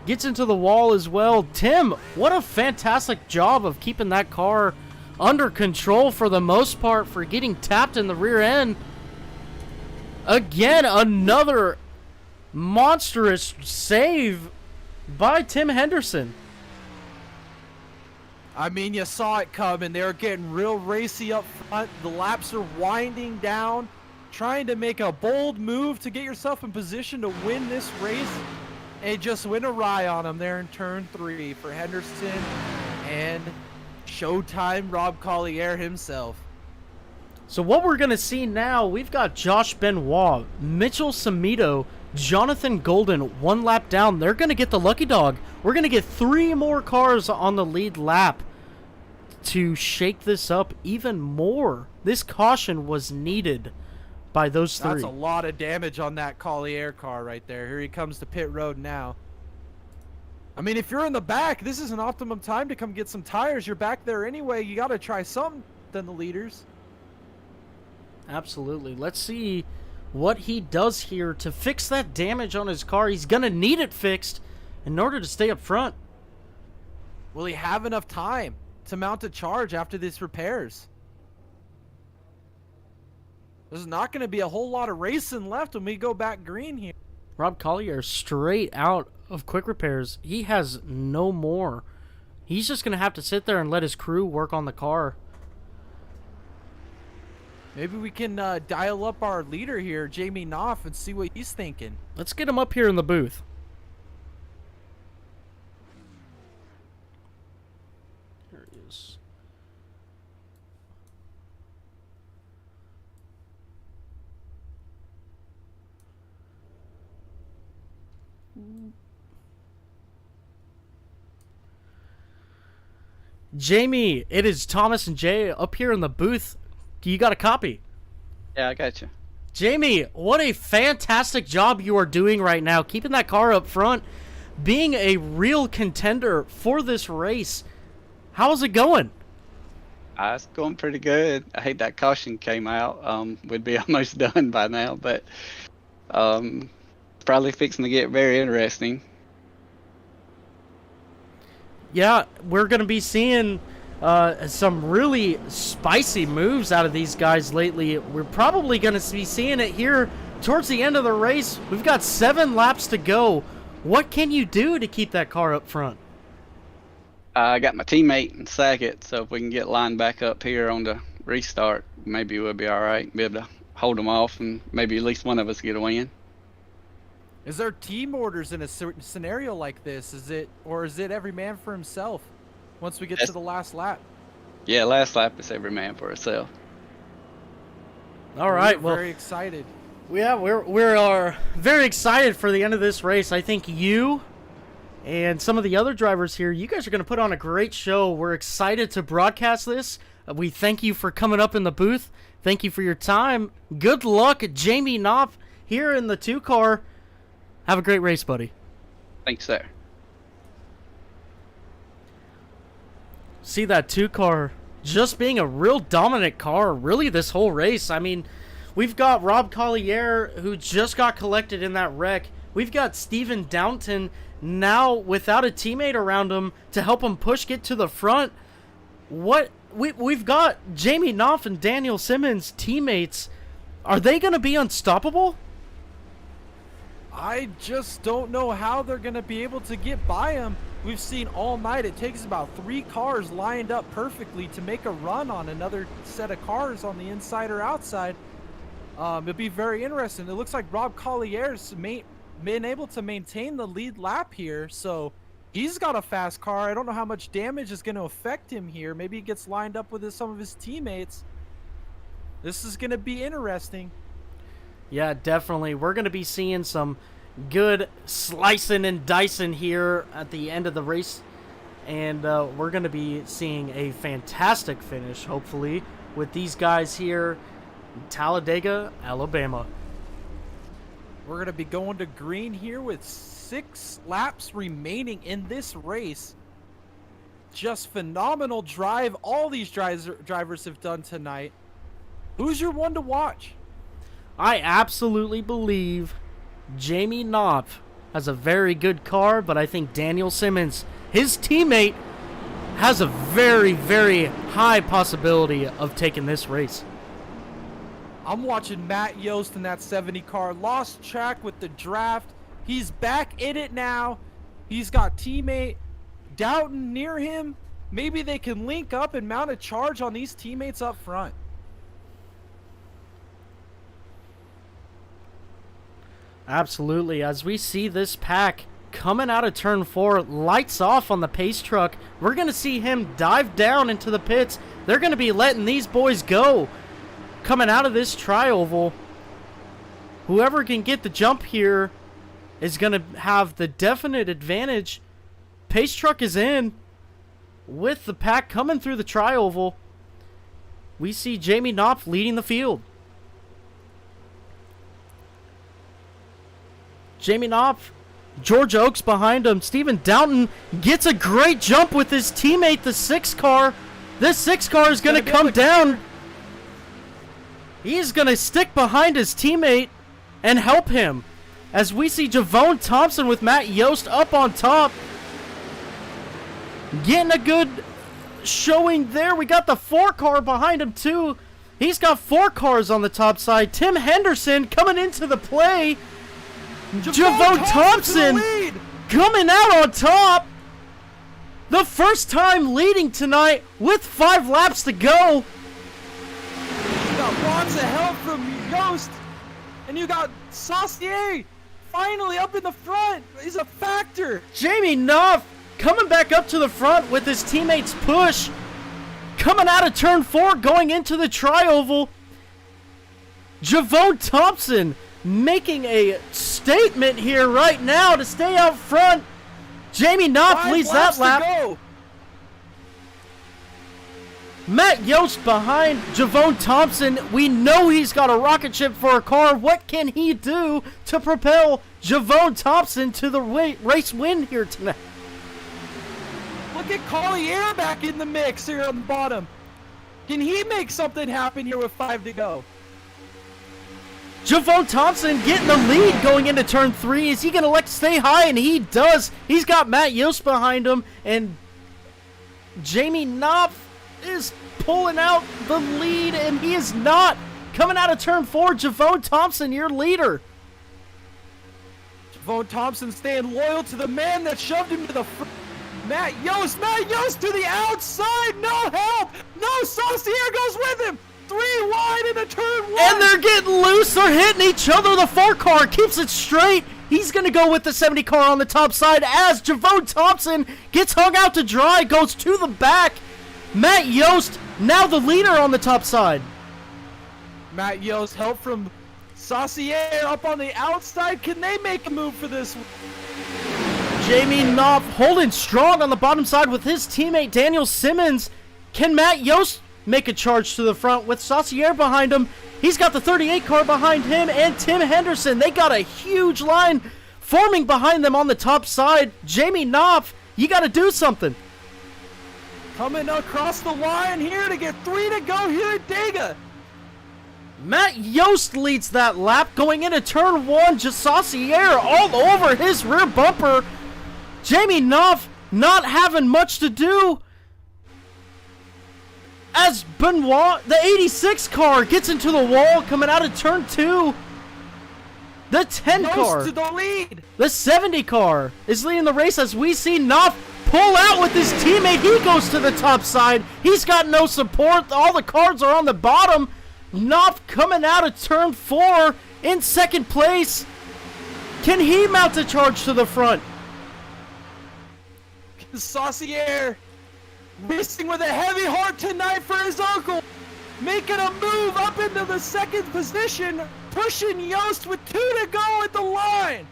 Gets into the wall as well. Tim, what a fantastic job of keeping that car under control for the most part, for getting tapped in the rear end. Again, another monstrous save by Tim Henderson. I mean, you saw it coming. They were getting real racy up front. The laps are winding down, trying to make a bold move to get yourself in position to win this race. And it just went awry on them there in turn 3 for Henderson and Showtime Rob Collier himself. So what we're going to see now, we've got Josh Benoit, Mitchell Samito, Jonathan Golden 1 lap down. They're going to get the lucky dog. We're going to get 3 more cars on the lead lap to shake this up even more. This caution was needed by those 3. That's a lot of damage on that Collier car right there. Here he comes to pit road now. I mean, if you're in the back, this is an optimum time to come get some tires. You're back there anyway. You got to try something than the leaders. Absolutely. Let's see what he does here to fix that damage on his car. He's going to need it fixed in order to stay up front. Will he have enough time to mount a charge after these repairs? There's not going to be a whole lot of racing left when we go back green here. Rob Collier straight out of quick repairs. He has no more. He's just going to have to sit there and let his crew work on the car. Maybe we can dial up our leader here, Jamie Knopf, and see what he's thinking. Let's get him up here in the booth. There he is. Jamie, it is Thomas and Jay up here in the booth. You got a copy? Yeah, I got you. Jamie, what a fantastic job you are doing right now, keeping that car up front, being a real contender for this race. How's it going? It's going pretty good. I hate that caution came out. We'd be almost done by now, but probably fixing to get very interesting. Yeah, we're going to be seeing some really spicy moves out of these guys lately. We're probably going to be seeing it here towards the end of the race. We've got 7 laps to go. What can you do to keep that car up front? I got my teammate in Sackett, so if we can get lined back up here on the restart, maybe we'll be all right. Be able to hold them off, and maybe at least one of us get a win. Is there team orders in a scenario like this? Is it every man for himself once we get to the last lap? Yeah, last lap is every man for himself. All right, we're very excited. Yeah, we're very excited for the end of this race. I think you and some of the other drivers here, you guys are going to put on a great show. We're excited to broadcast this. We thank you for coming up in the booth. Thank you for your time. Good luck, Jamie Knopf, here in the 2-car. Have a great race, buddy. Thanks, sir. See that 2-car just being a real dominant car, really, this whole race. I mean, we've got Rob Collier, who just got collected in that wreck. We've got Steven Downton now without a teammate around him to help him get to the front. We've got Jamie Knopf and Daniel Simmons teammates. Are they going to be unstoppable? I just don't know how they're going to be able to get by him. We've seen all night it takes about 3 cars lined up perfectly to make a run on another set of cars on the inside or outside. It'll be very interesting. It looks like Rob Collier's been able to maintain the lead lap here, so he's got a fast car. I don't know how much damage is going to affect him here. Maybe he gets lined up with some of his teammates. This is going to be interesting. Yeah, definitely. We're going to be seeing some good slicing and dicing here at the end of the race. And we're going to be seeing a fantastic finish, hopefully, with these guys here in Talladega, Alabama. We're going to be going to green here with 6 laps remaining in this race. Just phenomenal drive all these drivers have done tonight. Who's your one to watch? I absolutely believe Jamie Knopf has a very good car, but I think Daniel Simmons, his teammate, has a very, very high possibility of taking this race. I'm watching Matt Yost in that 70 car. Lost track with the draft. He's back in it now. He's got teammate Doughton near him. Maybe they can link up and mount a charge on these teammates up front. Absolutely. As we see this pack coming out of turn 4, lights off on the pace truck, we're going to see him dive down into the pits. They're going to be letting these boys go coming out of this tri-oval. Whoever can get the jump here is going to have the definite advantage. Pace truck is in with the pack coming through the tri-oval. We see Jamie Knopf leading the field. Jamie Knopf, George Oaks behind him. Stephen Downton gets a great jump with his teammate, the 6 car. This 6 car is going to come down. He's going to stick behind his teammate and help him. As we see Javone Thompson with Matt Yost up on top. Getting a good showing there. We got the 4 car behind him too. He's got 4 cars on the top side. Tim Henderson coming into the play. Javone Thompson coming out on top. The first time leading tonight with 5 laps to go. You got lots of help from Yost. And you got Saucier finally up in the front. He's a factor. Jamie Knopf coming back up to the front with his teammates' push. Coming out of turn 4, going into the tri-oval. Javone Thompson making a statement here right now to stay out front. Jamie Knopf leads that lap. Matt Yost behind Javone Thompson. We know he's got a rocket ship for a car. What can he do to propel Javone Thompson to the race win here tonight? Look at Collier back in the mix here on the bottom. Can he make something happen here with 5 to go? Javone Thompson getting the lead going into turn 3. Is he going to let stay high? And he does. He's got Matt Yost behind him. And Jamie Knopf is pulling out the lead. And he is not. Coming out of turn 4, Javone Thompson, your leader. Javone Thompson staying loyal to the man that shoved him to the front. Matt Yost to the outside. No help. No, Saucier goes with him. 3 wide into turn 1. And they're getting loose. They're hitting each other. The 4 car keeps it straight. He's going to go with the 70 car on the top side as Javone Thompson gets hung out to dry, goes to the back. Matt Yost now the leader on the top side. Matt Yost help from Saucier up on the outside. Can they make a move for this? Jamie Knopf holding strong on the bottom side with his teammate Daniel Simmons. Can Matt Yost make a charge to the front with Saucier behind him? He's got the 38 car behind him and Tim Henderson. They got a huge line forming behind them on the top side. Jamie Knopf, you got to do something. Coming across the line here to get 3 to go here at Dega. Matt Yost leads that lap going into turn 1. Just Saucier all over his rear bumper. Jamie Knopf not having much to do. As Benoit, the 86 car, gets into the wall coming out of turn 2. The 10 car, to the lead. The 70 car is leading the race as we see Knopf pull out with his teammate. He goes to the top side. He's got no support. All the cars are on the bottom. Knopf coming out of turn 4 in second place. Can he mount a charge to the front? Saucier racing with a heavy heart tonight for his uncle. Making a move up into the second position. Pushing Yost with 2 to go at the line.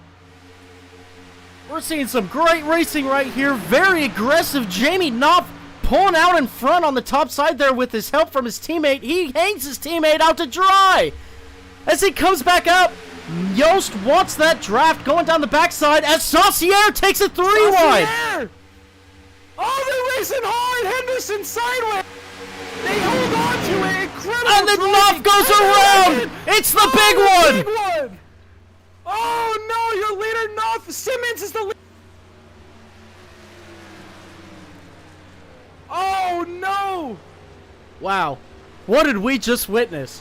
We're seeing some great racing right here. Very aggressive. Jamie Knopf pulling out in front on the top side there with his help from his teammate. He hangs his teammate out to dry. As he comes back up, Yost wants that draft going down the backside as Saucier takes it 3 wide. Oh, they're racing hard. Henderson sideways. They hold on to it. Incredible. And then Knopf goes around. It's the big one. Big one. Oh, no. Your leader, Knopf. Simmons is the leader. Oh, no. Wow. What did we just witness?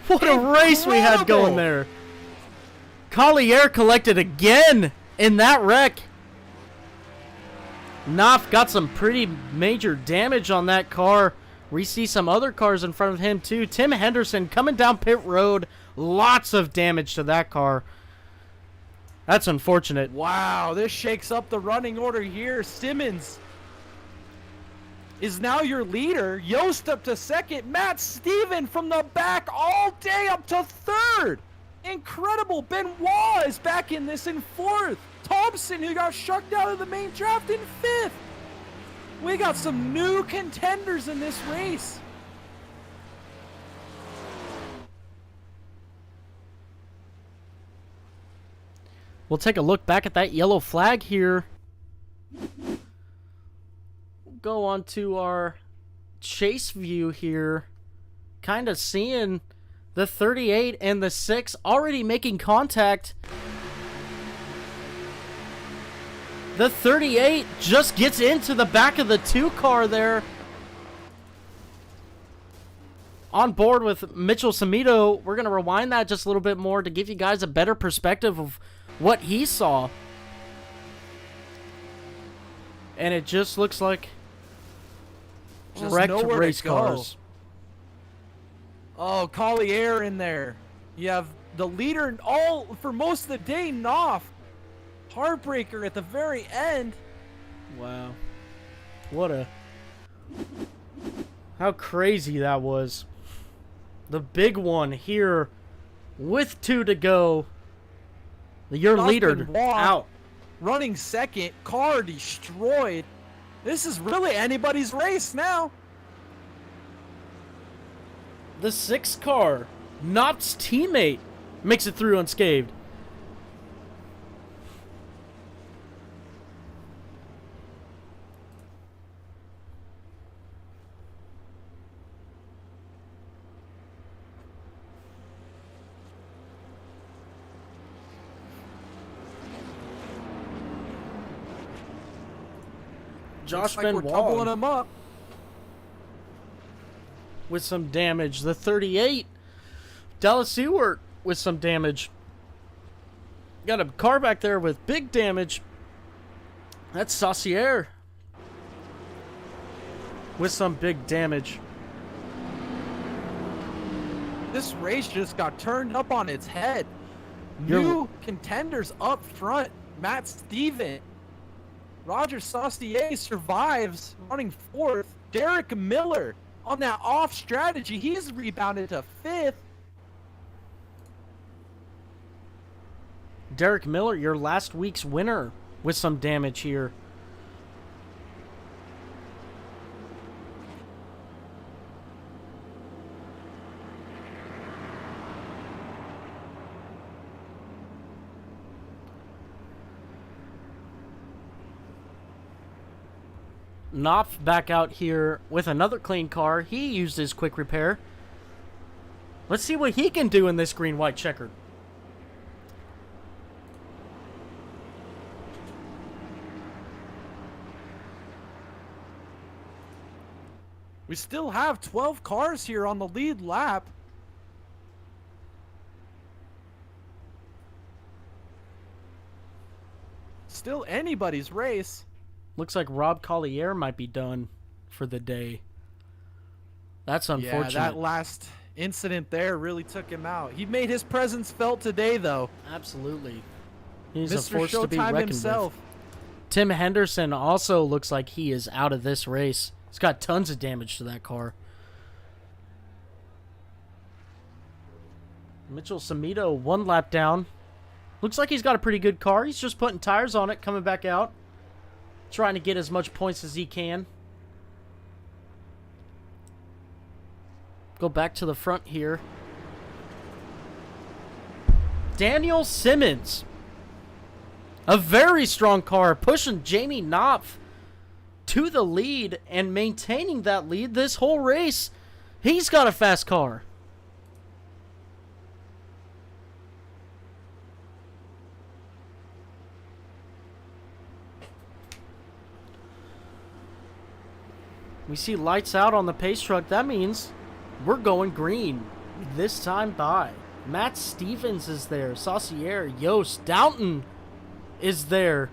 What a race we had going there. Collier collected again in that wreck. Knopf got some pretty major damage on that car. We see some other cars in front of him too. Tim Henderson coming down pit road. Lots of damage to that car. That's unfortunate. Wow, this shakes up the running order here. Simmons is now your leader. Yost up to second. Matt Steven from the back all day up to third. Incredible. Benoit is back in this in 4th. Thompson, who got shucked out of the main draft, in 5th. We got some new contenders in this race. We'll take a look back at that yellow flag here. We'll go on to our chase view here. Kind of seeing the 38 and the 6 already making contact. The 38 just gets into the back of the 2 car there. On board with Mitchell Samito. We're going to rewind that just a little bit more to give you guys a better perspective of what he saw. And it just looks like Just wrecked nowhere to race go. cars. Oh, Collier in there. You have the leader all for most of the day, Knopf. Heartbreaker at the very end. Wow. How crazy that was. The big one here with 2 to go. Your Josh leader Benoit out. Running second, car destroyed. This is really anybody's race now. The 6 car, Knott's teammate, makes it through unscathed. Josh Looks like we're doubling Benoit them up. with some damage. The 38, Dallas Seward with some damage. Got a car back there with big damage. That's Saucier with some big damage. This race just got turned up on its head. You're- New contenders up front. Matt Steven. Roger Saucier survives, running 4th. Derek Miller on that off strategy. He's rebounded to 5th. Derek Miller, your last week's winner, with some damage here. Knopf back out here with another clean car. He used his quick repair. Let's see what he can do in this green-white checkered. We still have 12 cars here on the lead lap. Still anybody's race. Looks like Rob Collier might be done for the day. That's unfortunate. Yeah, that last incident there really took him out. He made his presence felt today, though. Absolutely. He's a Mr. force to be Showtime reckoned himself. with. Tim Henderson also looks like he is out of this race. He's got tons of damage to that car. Mitchell Samito, 1 lap down. Looks like he's got a pretty good car. He's just putting tires on it, coming back out. Trying to get as much points as he can. Go back to the front here. Daniel Simmons. A very strong car, pushing Jamie Knopf to the lead and maintaining that lead this whole race. He's got a fast car. We see lights out on the pace truck. That means we're going green this time by. Matt Stevens is there. Saucier, Yost, Downton is there.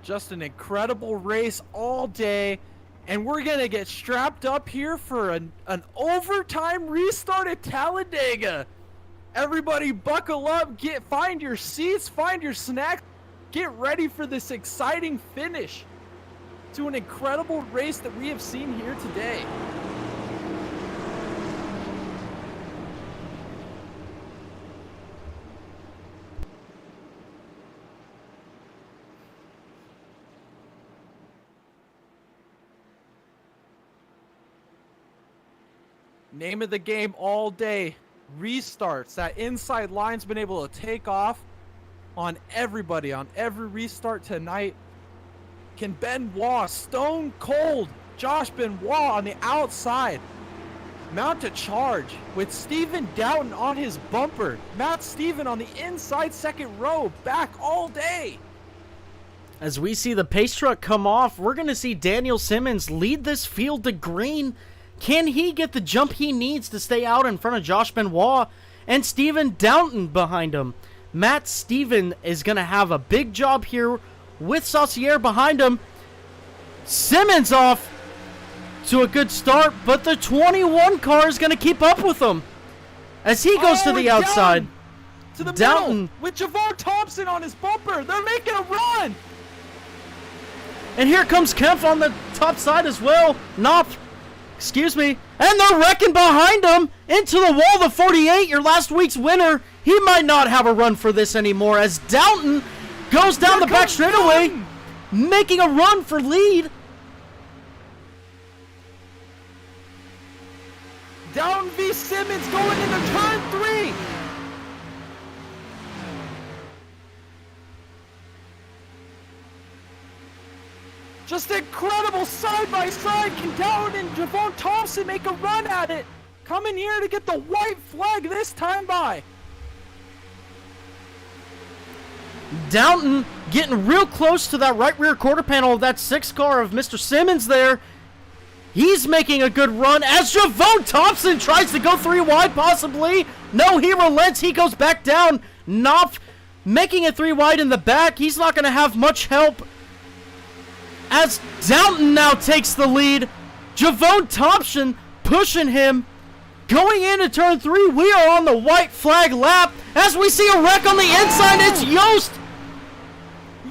Just an incredible race all day. And we're going to get strapped up here for an overtime restart at Talladega. Everybody buckle up, find your seats, find your snacks. Get ready for this exciting finish to an incredible race that we have seen here today. Name of the game all day. Restarts. That inside line's been able to take off on everybody, on every restart tonight. Can Benoit, stone cold, Josh Benoit on the outside, mount a charge with Steven Doughton on his bumper. Matt Steven on the inside second row, back all day. As we see the pace truck come off, we're going to see Daniel Simmons lead this field to green. Can he get the jump he needs to stay out in front of Josh Benoit and Steven Doughton behind him? Matt Steven is going to have a big job here with Saucier behind him. Simmons off to a good start, but the 21 car is going to keep up with him as he goes to the outside. To the Doughton middle with Javon Thompson on his bumper. They're making a run. And here comes Kempf on the top side as well. Excuse me. And they're wrecking behind him into the wall. The 48, your last week's winner. He might not have a run for this anymore as Doughton goes down the back straightaway, making a run for lead. Doughton v. Simmons going into turn 3. Just incredible side by side. Can Doughton and Javon Thompson make a run at it? Coming here to get the white flag this time by. Doughton getting real close to that right rear quarter panel of that 6 car of Mr. Simmons there. He's making a good run as Javon Thompson tries to go 3 wide possibly. No, he relents. He goes back down. Knopf making it 3 wide in the back. He's not going to have much help as Doughton now takes the lead. Javon Thompson pushing him. Going into turn 3, we are on the white flag lap as we see a wreck on the inside. It's Yost.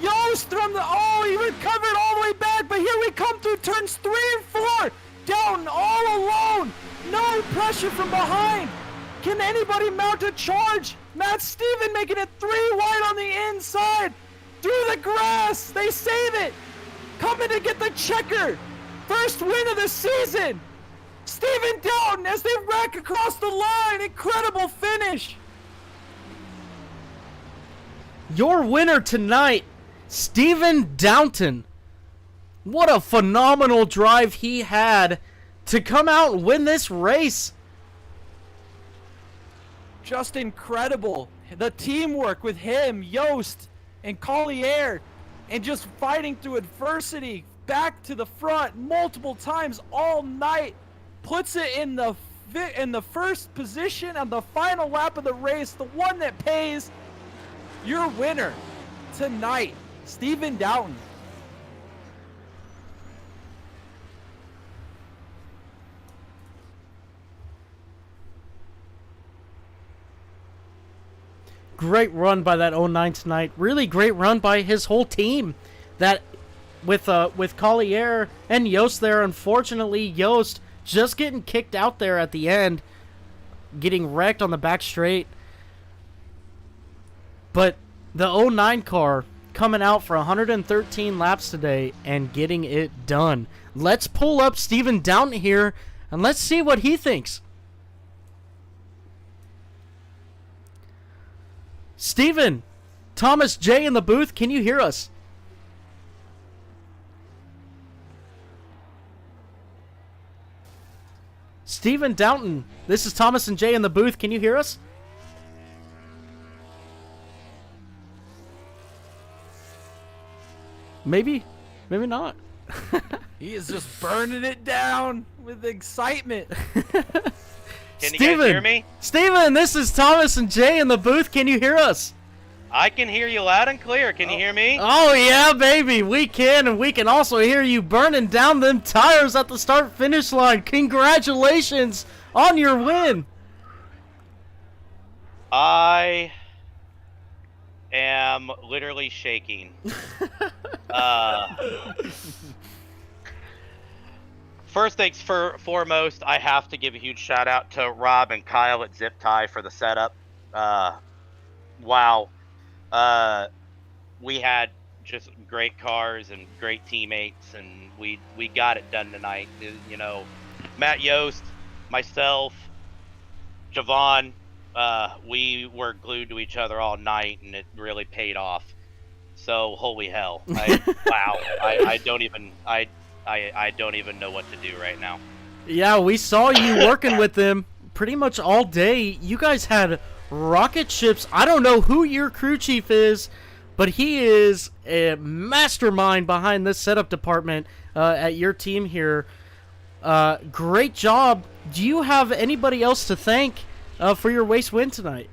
Yost from the, he recovered all the way back, but here we come through turns 3 and 4. Doughton all alone. No pressure from behind. Can anybody mount a charge? Matt Steven making it 3 wide on the inside. Through the grass. They save it. Coming to get the checker. First win of the season. Steven Doughton as they wreck across the line. Incredible finish. Your winner tonight, Steven Doughton. What a phenomenal drive he had to come out and win this race. Just incredible. The teamwork with him, Yost, and Collier, and just fighting through adversity, back to the front multiple times all night, puts it in the first position on the final lap of the race, the one that pays. Your winner tonight, Steven Doughton. Great run by that 09 tonight. Really great run by his whole team. That with Collier and Yost there. Unfortunately, Yost just getting kicked out there at the end, getting wrecked on the back straight. But the 09 car coming out for 113 laps today and getting it done. Let's pull up Steven Doughton here and let's see what he thinks. Steven, Thomas J in the booth, can you hear us? Steven Doughton, this is Thomas and Jay in the booth, can you hear us? Maybe not. He is just burning it down with excitement. Can you guys hear me? Steven, this is Thomas and Jay in the booth. Can you hear us? I can hear you loud and clear. Can you hear me? Oh, yeah, baby. We can, and we can also hear you burning down them tires at the start-finish line. Congratulations on your win. I am literally shaking. First things foremost, I have to give a huge shout out to Rob and Kyle at Zip Tie for the setup. Wow. We had just great cars and great teammates, and we got it done tonight. You know, Matt Yost, myself, Javon, we were glued to each other all night, and it really paid off. So holy hell! Wow! I don't even I don't even know what to do right now. Yeah, we saw you working with them pretty much all day. You guys had rocket ships. I don't know who your crew chief is, but he is a mastermind behind this setup department at your team here. Great job. Do you have anybody else to thank for your race win tonight?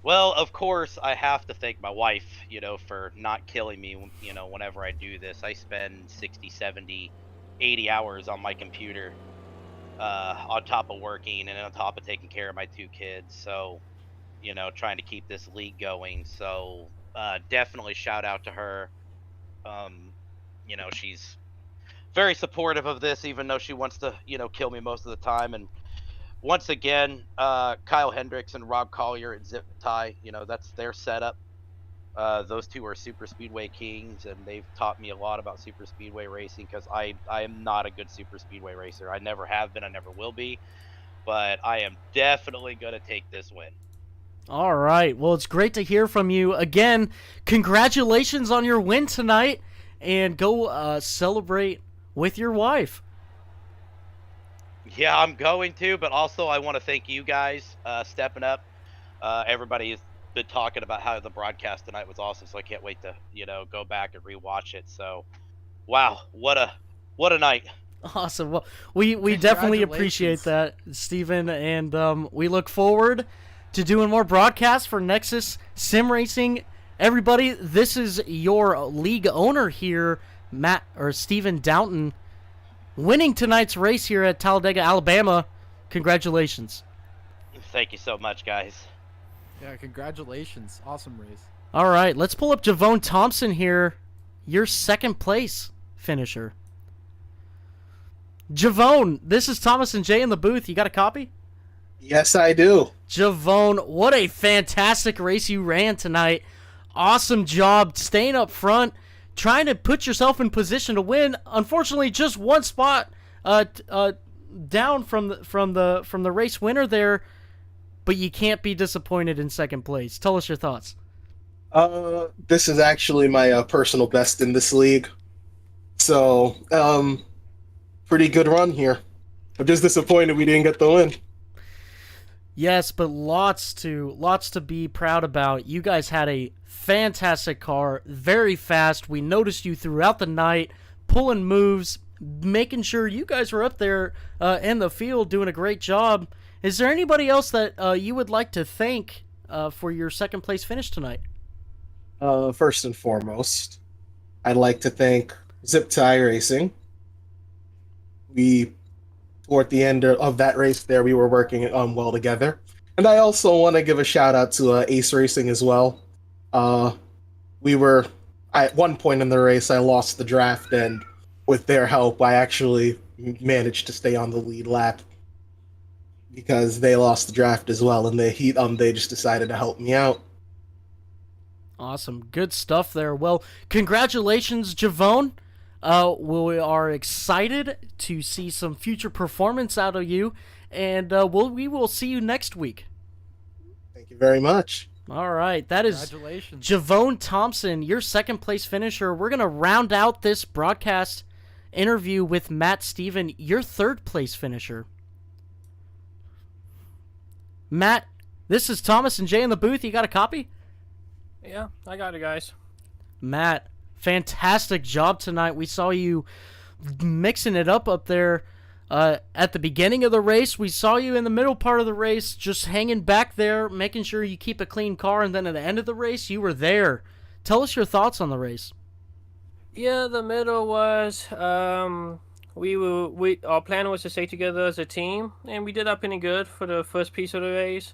Well, of course, I have to thank my wife, for not killing me, whenever I do this. I spend 60, 70, 80 hours on my computer, on top of working and on top of taking care of my 2 kids. So, trying to keep this league going. So, definitely shout out to her. She's very supportive of this, even though she wants to, kill me most of the time. And once again, Kyle Hendricks and Rob Collier at Zip Tie, that's their setup. Those 2 are super speedway kings, and they've taught me a lot about super speedway racing, because I am not a good super speedway racer. I never have been, I never will be, but I am definitely going to take this win. All right. Well, it's great to hear from you. Again, congratulations on your win tonight, and go celebrate with your wife. Yeah, I'm going to, but also I want to thank you guys stepping up. Everybody has been talking about how the broadcast tonight was awesome, so I can't wait to, go back and rewatch it. So, wow, what a night. Awesome. Well, we definitely appreciate that, Steven, and we look forward to doing more broadcasts for Nexus Sim Racing. Everybody, this is your league owner here, Steven Downton, winning tonight's race here at Talladega, Alabama. Congratulations. Thank you so much, guys. Yeah, congratulations. Awesome race. All right, let's pull up Javone Thompson here, your second place finisher. Javone, this is Thomas and Jay in the booth. You got a copy? Yes, I do. Javone, what a fantastic race you ran tonight. Awesome job staying up front, trying to put yourself in position to win. Unfortunately, just one spot down from the race winner there, but you can't be disappointed in second place. Tell us your thoughts. This is actually my personal best in this league, so pretty good run here. I'm just disappointed we didn't get the win. Yes, but lots to be proud about. You guys had a fantastic car, very fast. We noticed you throughout the night, pulling moves, making sure you guys were up there in the field doing a great job. Is there anybody else that you would like to thank for your second place finish tonight? First and foremost, I'd like to thank Zip Tie Racing. Toward the end of that race there, we were working well together. And I also want to give a shout out to Ace Racing as well. At one point in the race, I lost the draft, and with their help, I actually managed to stay on the lead lap because they lost the draft as well, and they just decided to help me out. Awesome. Good stuff there. Well, congratulations, Javone. We are excited to see some future performance out of you, and we will see you next week. Thank you very much. All right, that is Javone Thompson, your second place finisher. We're going to round out this broadcast interview with Matt Steven, your third place finisher. Matt, this is Thomas and Jay in the booth. You got a copy? Yeah, I got it, guys. Matt, fantastic job tonight. We saw you mixing it up there at the beginning of the race. We saw you in the middle part of the race, just hanging back there, making sure you keep a clean car, and then at the end of the race, you were there. Tell us your thoughts on the race. Yeah, the middle was our plan was to stay together as a team, and we did that pretty good for the first piece of the race.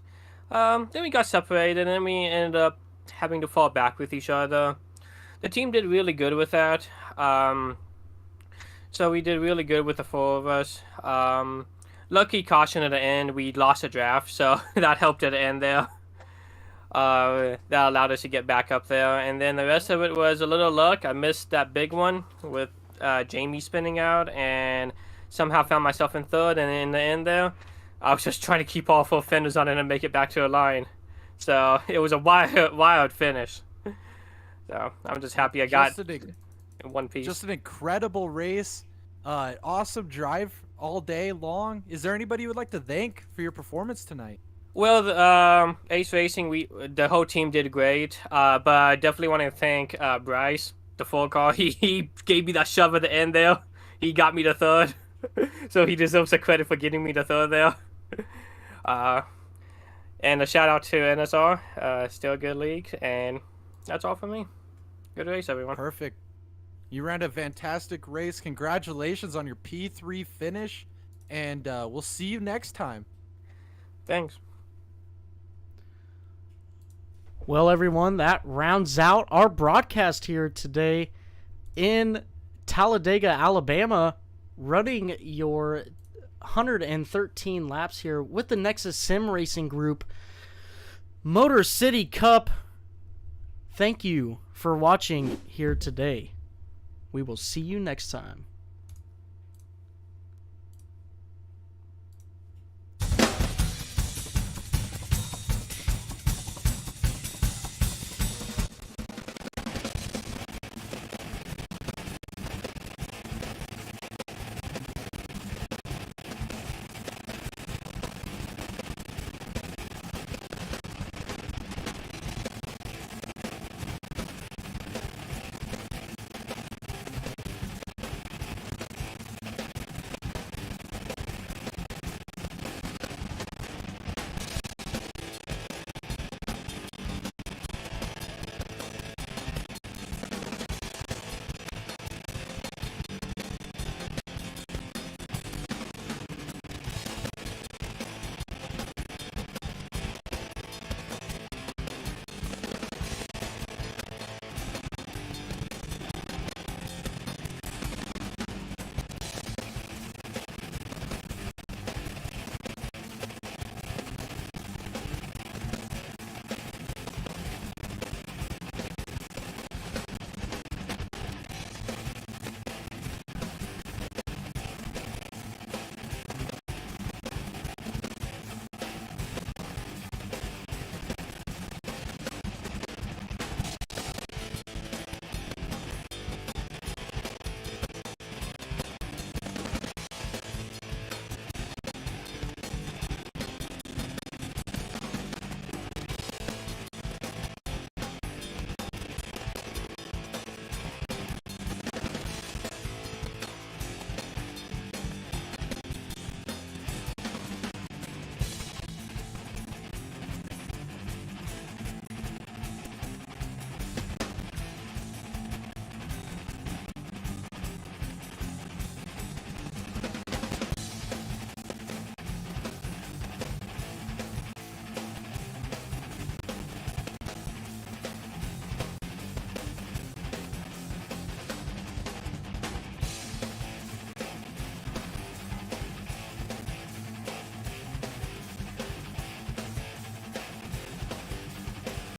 Then we got separated, and then we ended up having to fall back with each other. The team did really good with that. So we did really good with the 4 of us. Lucky caution at the end, we lost a draft, so that helped at the end there. That allowed us to get back up there. And then the rest of it was a little luck. I missed that big one with Jamie spinning out and somehow found myself in third, and in the end there, I was just trying to keep all 4 fenders on it and make it back to the line. So it was a wild finish. So I'm just happy I got in one piece. Just an incredible race. Awesome drive all day long. Is there anybody you would like to thank for your performance tonight? Well, Ace Racing, the whole team did great. But I definitely want to thank Bryce, the full car. He gave me that shove at the end there. He got me the third, so he deserves the credit for getting me the third there. And a shout out to NSR, still a good league, and that's all for me. Good race, everyone. Perfect. You ran a fantastic race. Congratulations on your P3 finish, and we'll see you next time. Thanks. Well, everyone, that rounds out our broadcast here today in Talladega, Alabama, running your 113 laps here with the Nexus Sim Racing Group Motor City Cup. Thank you for watching here today. We will see you next time.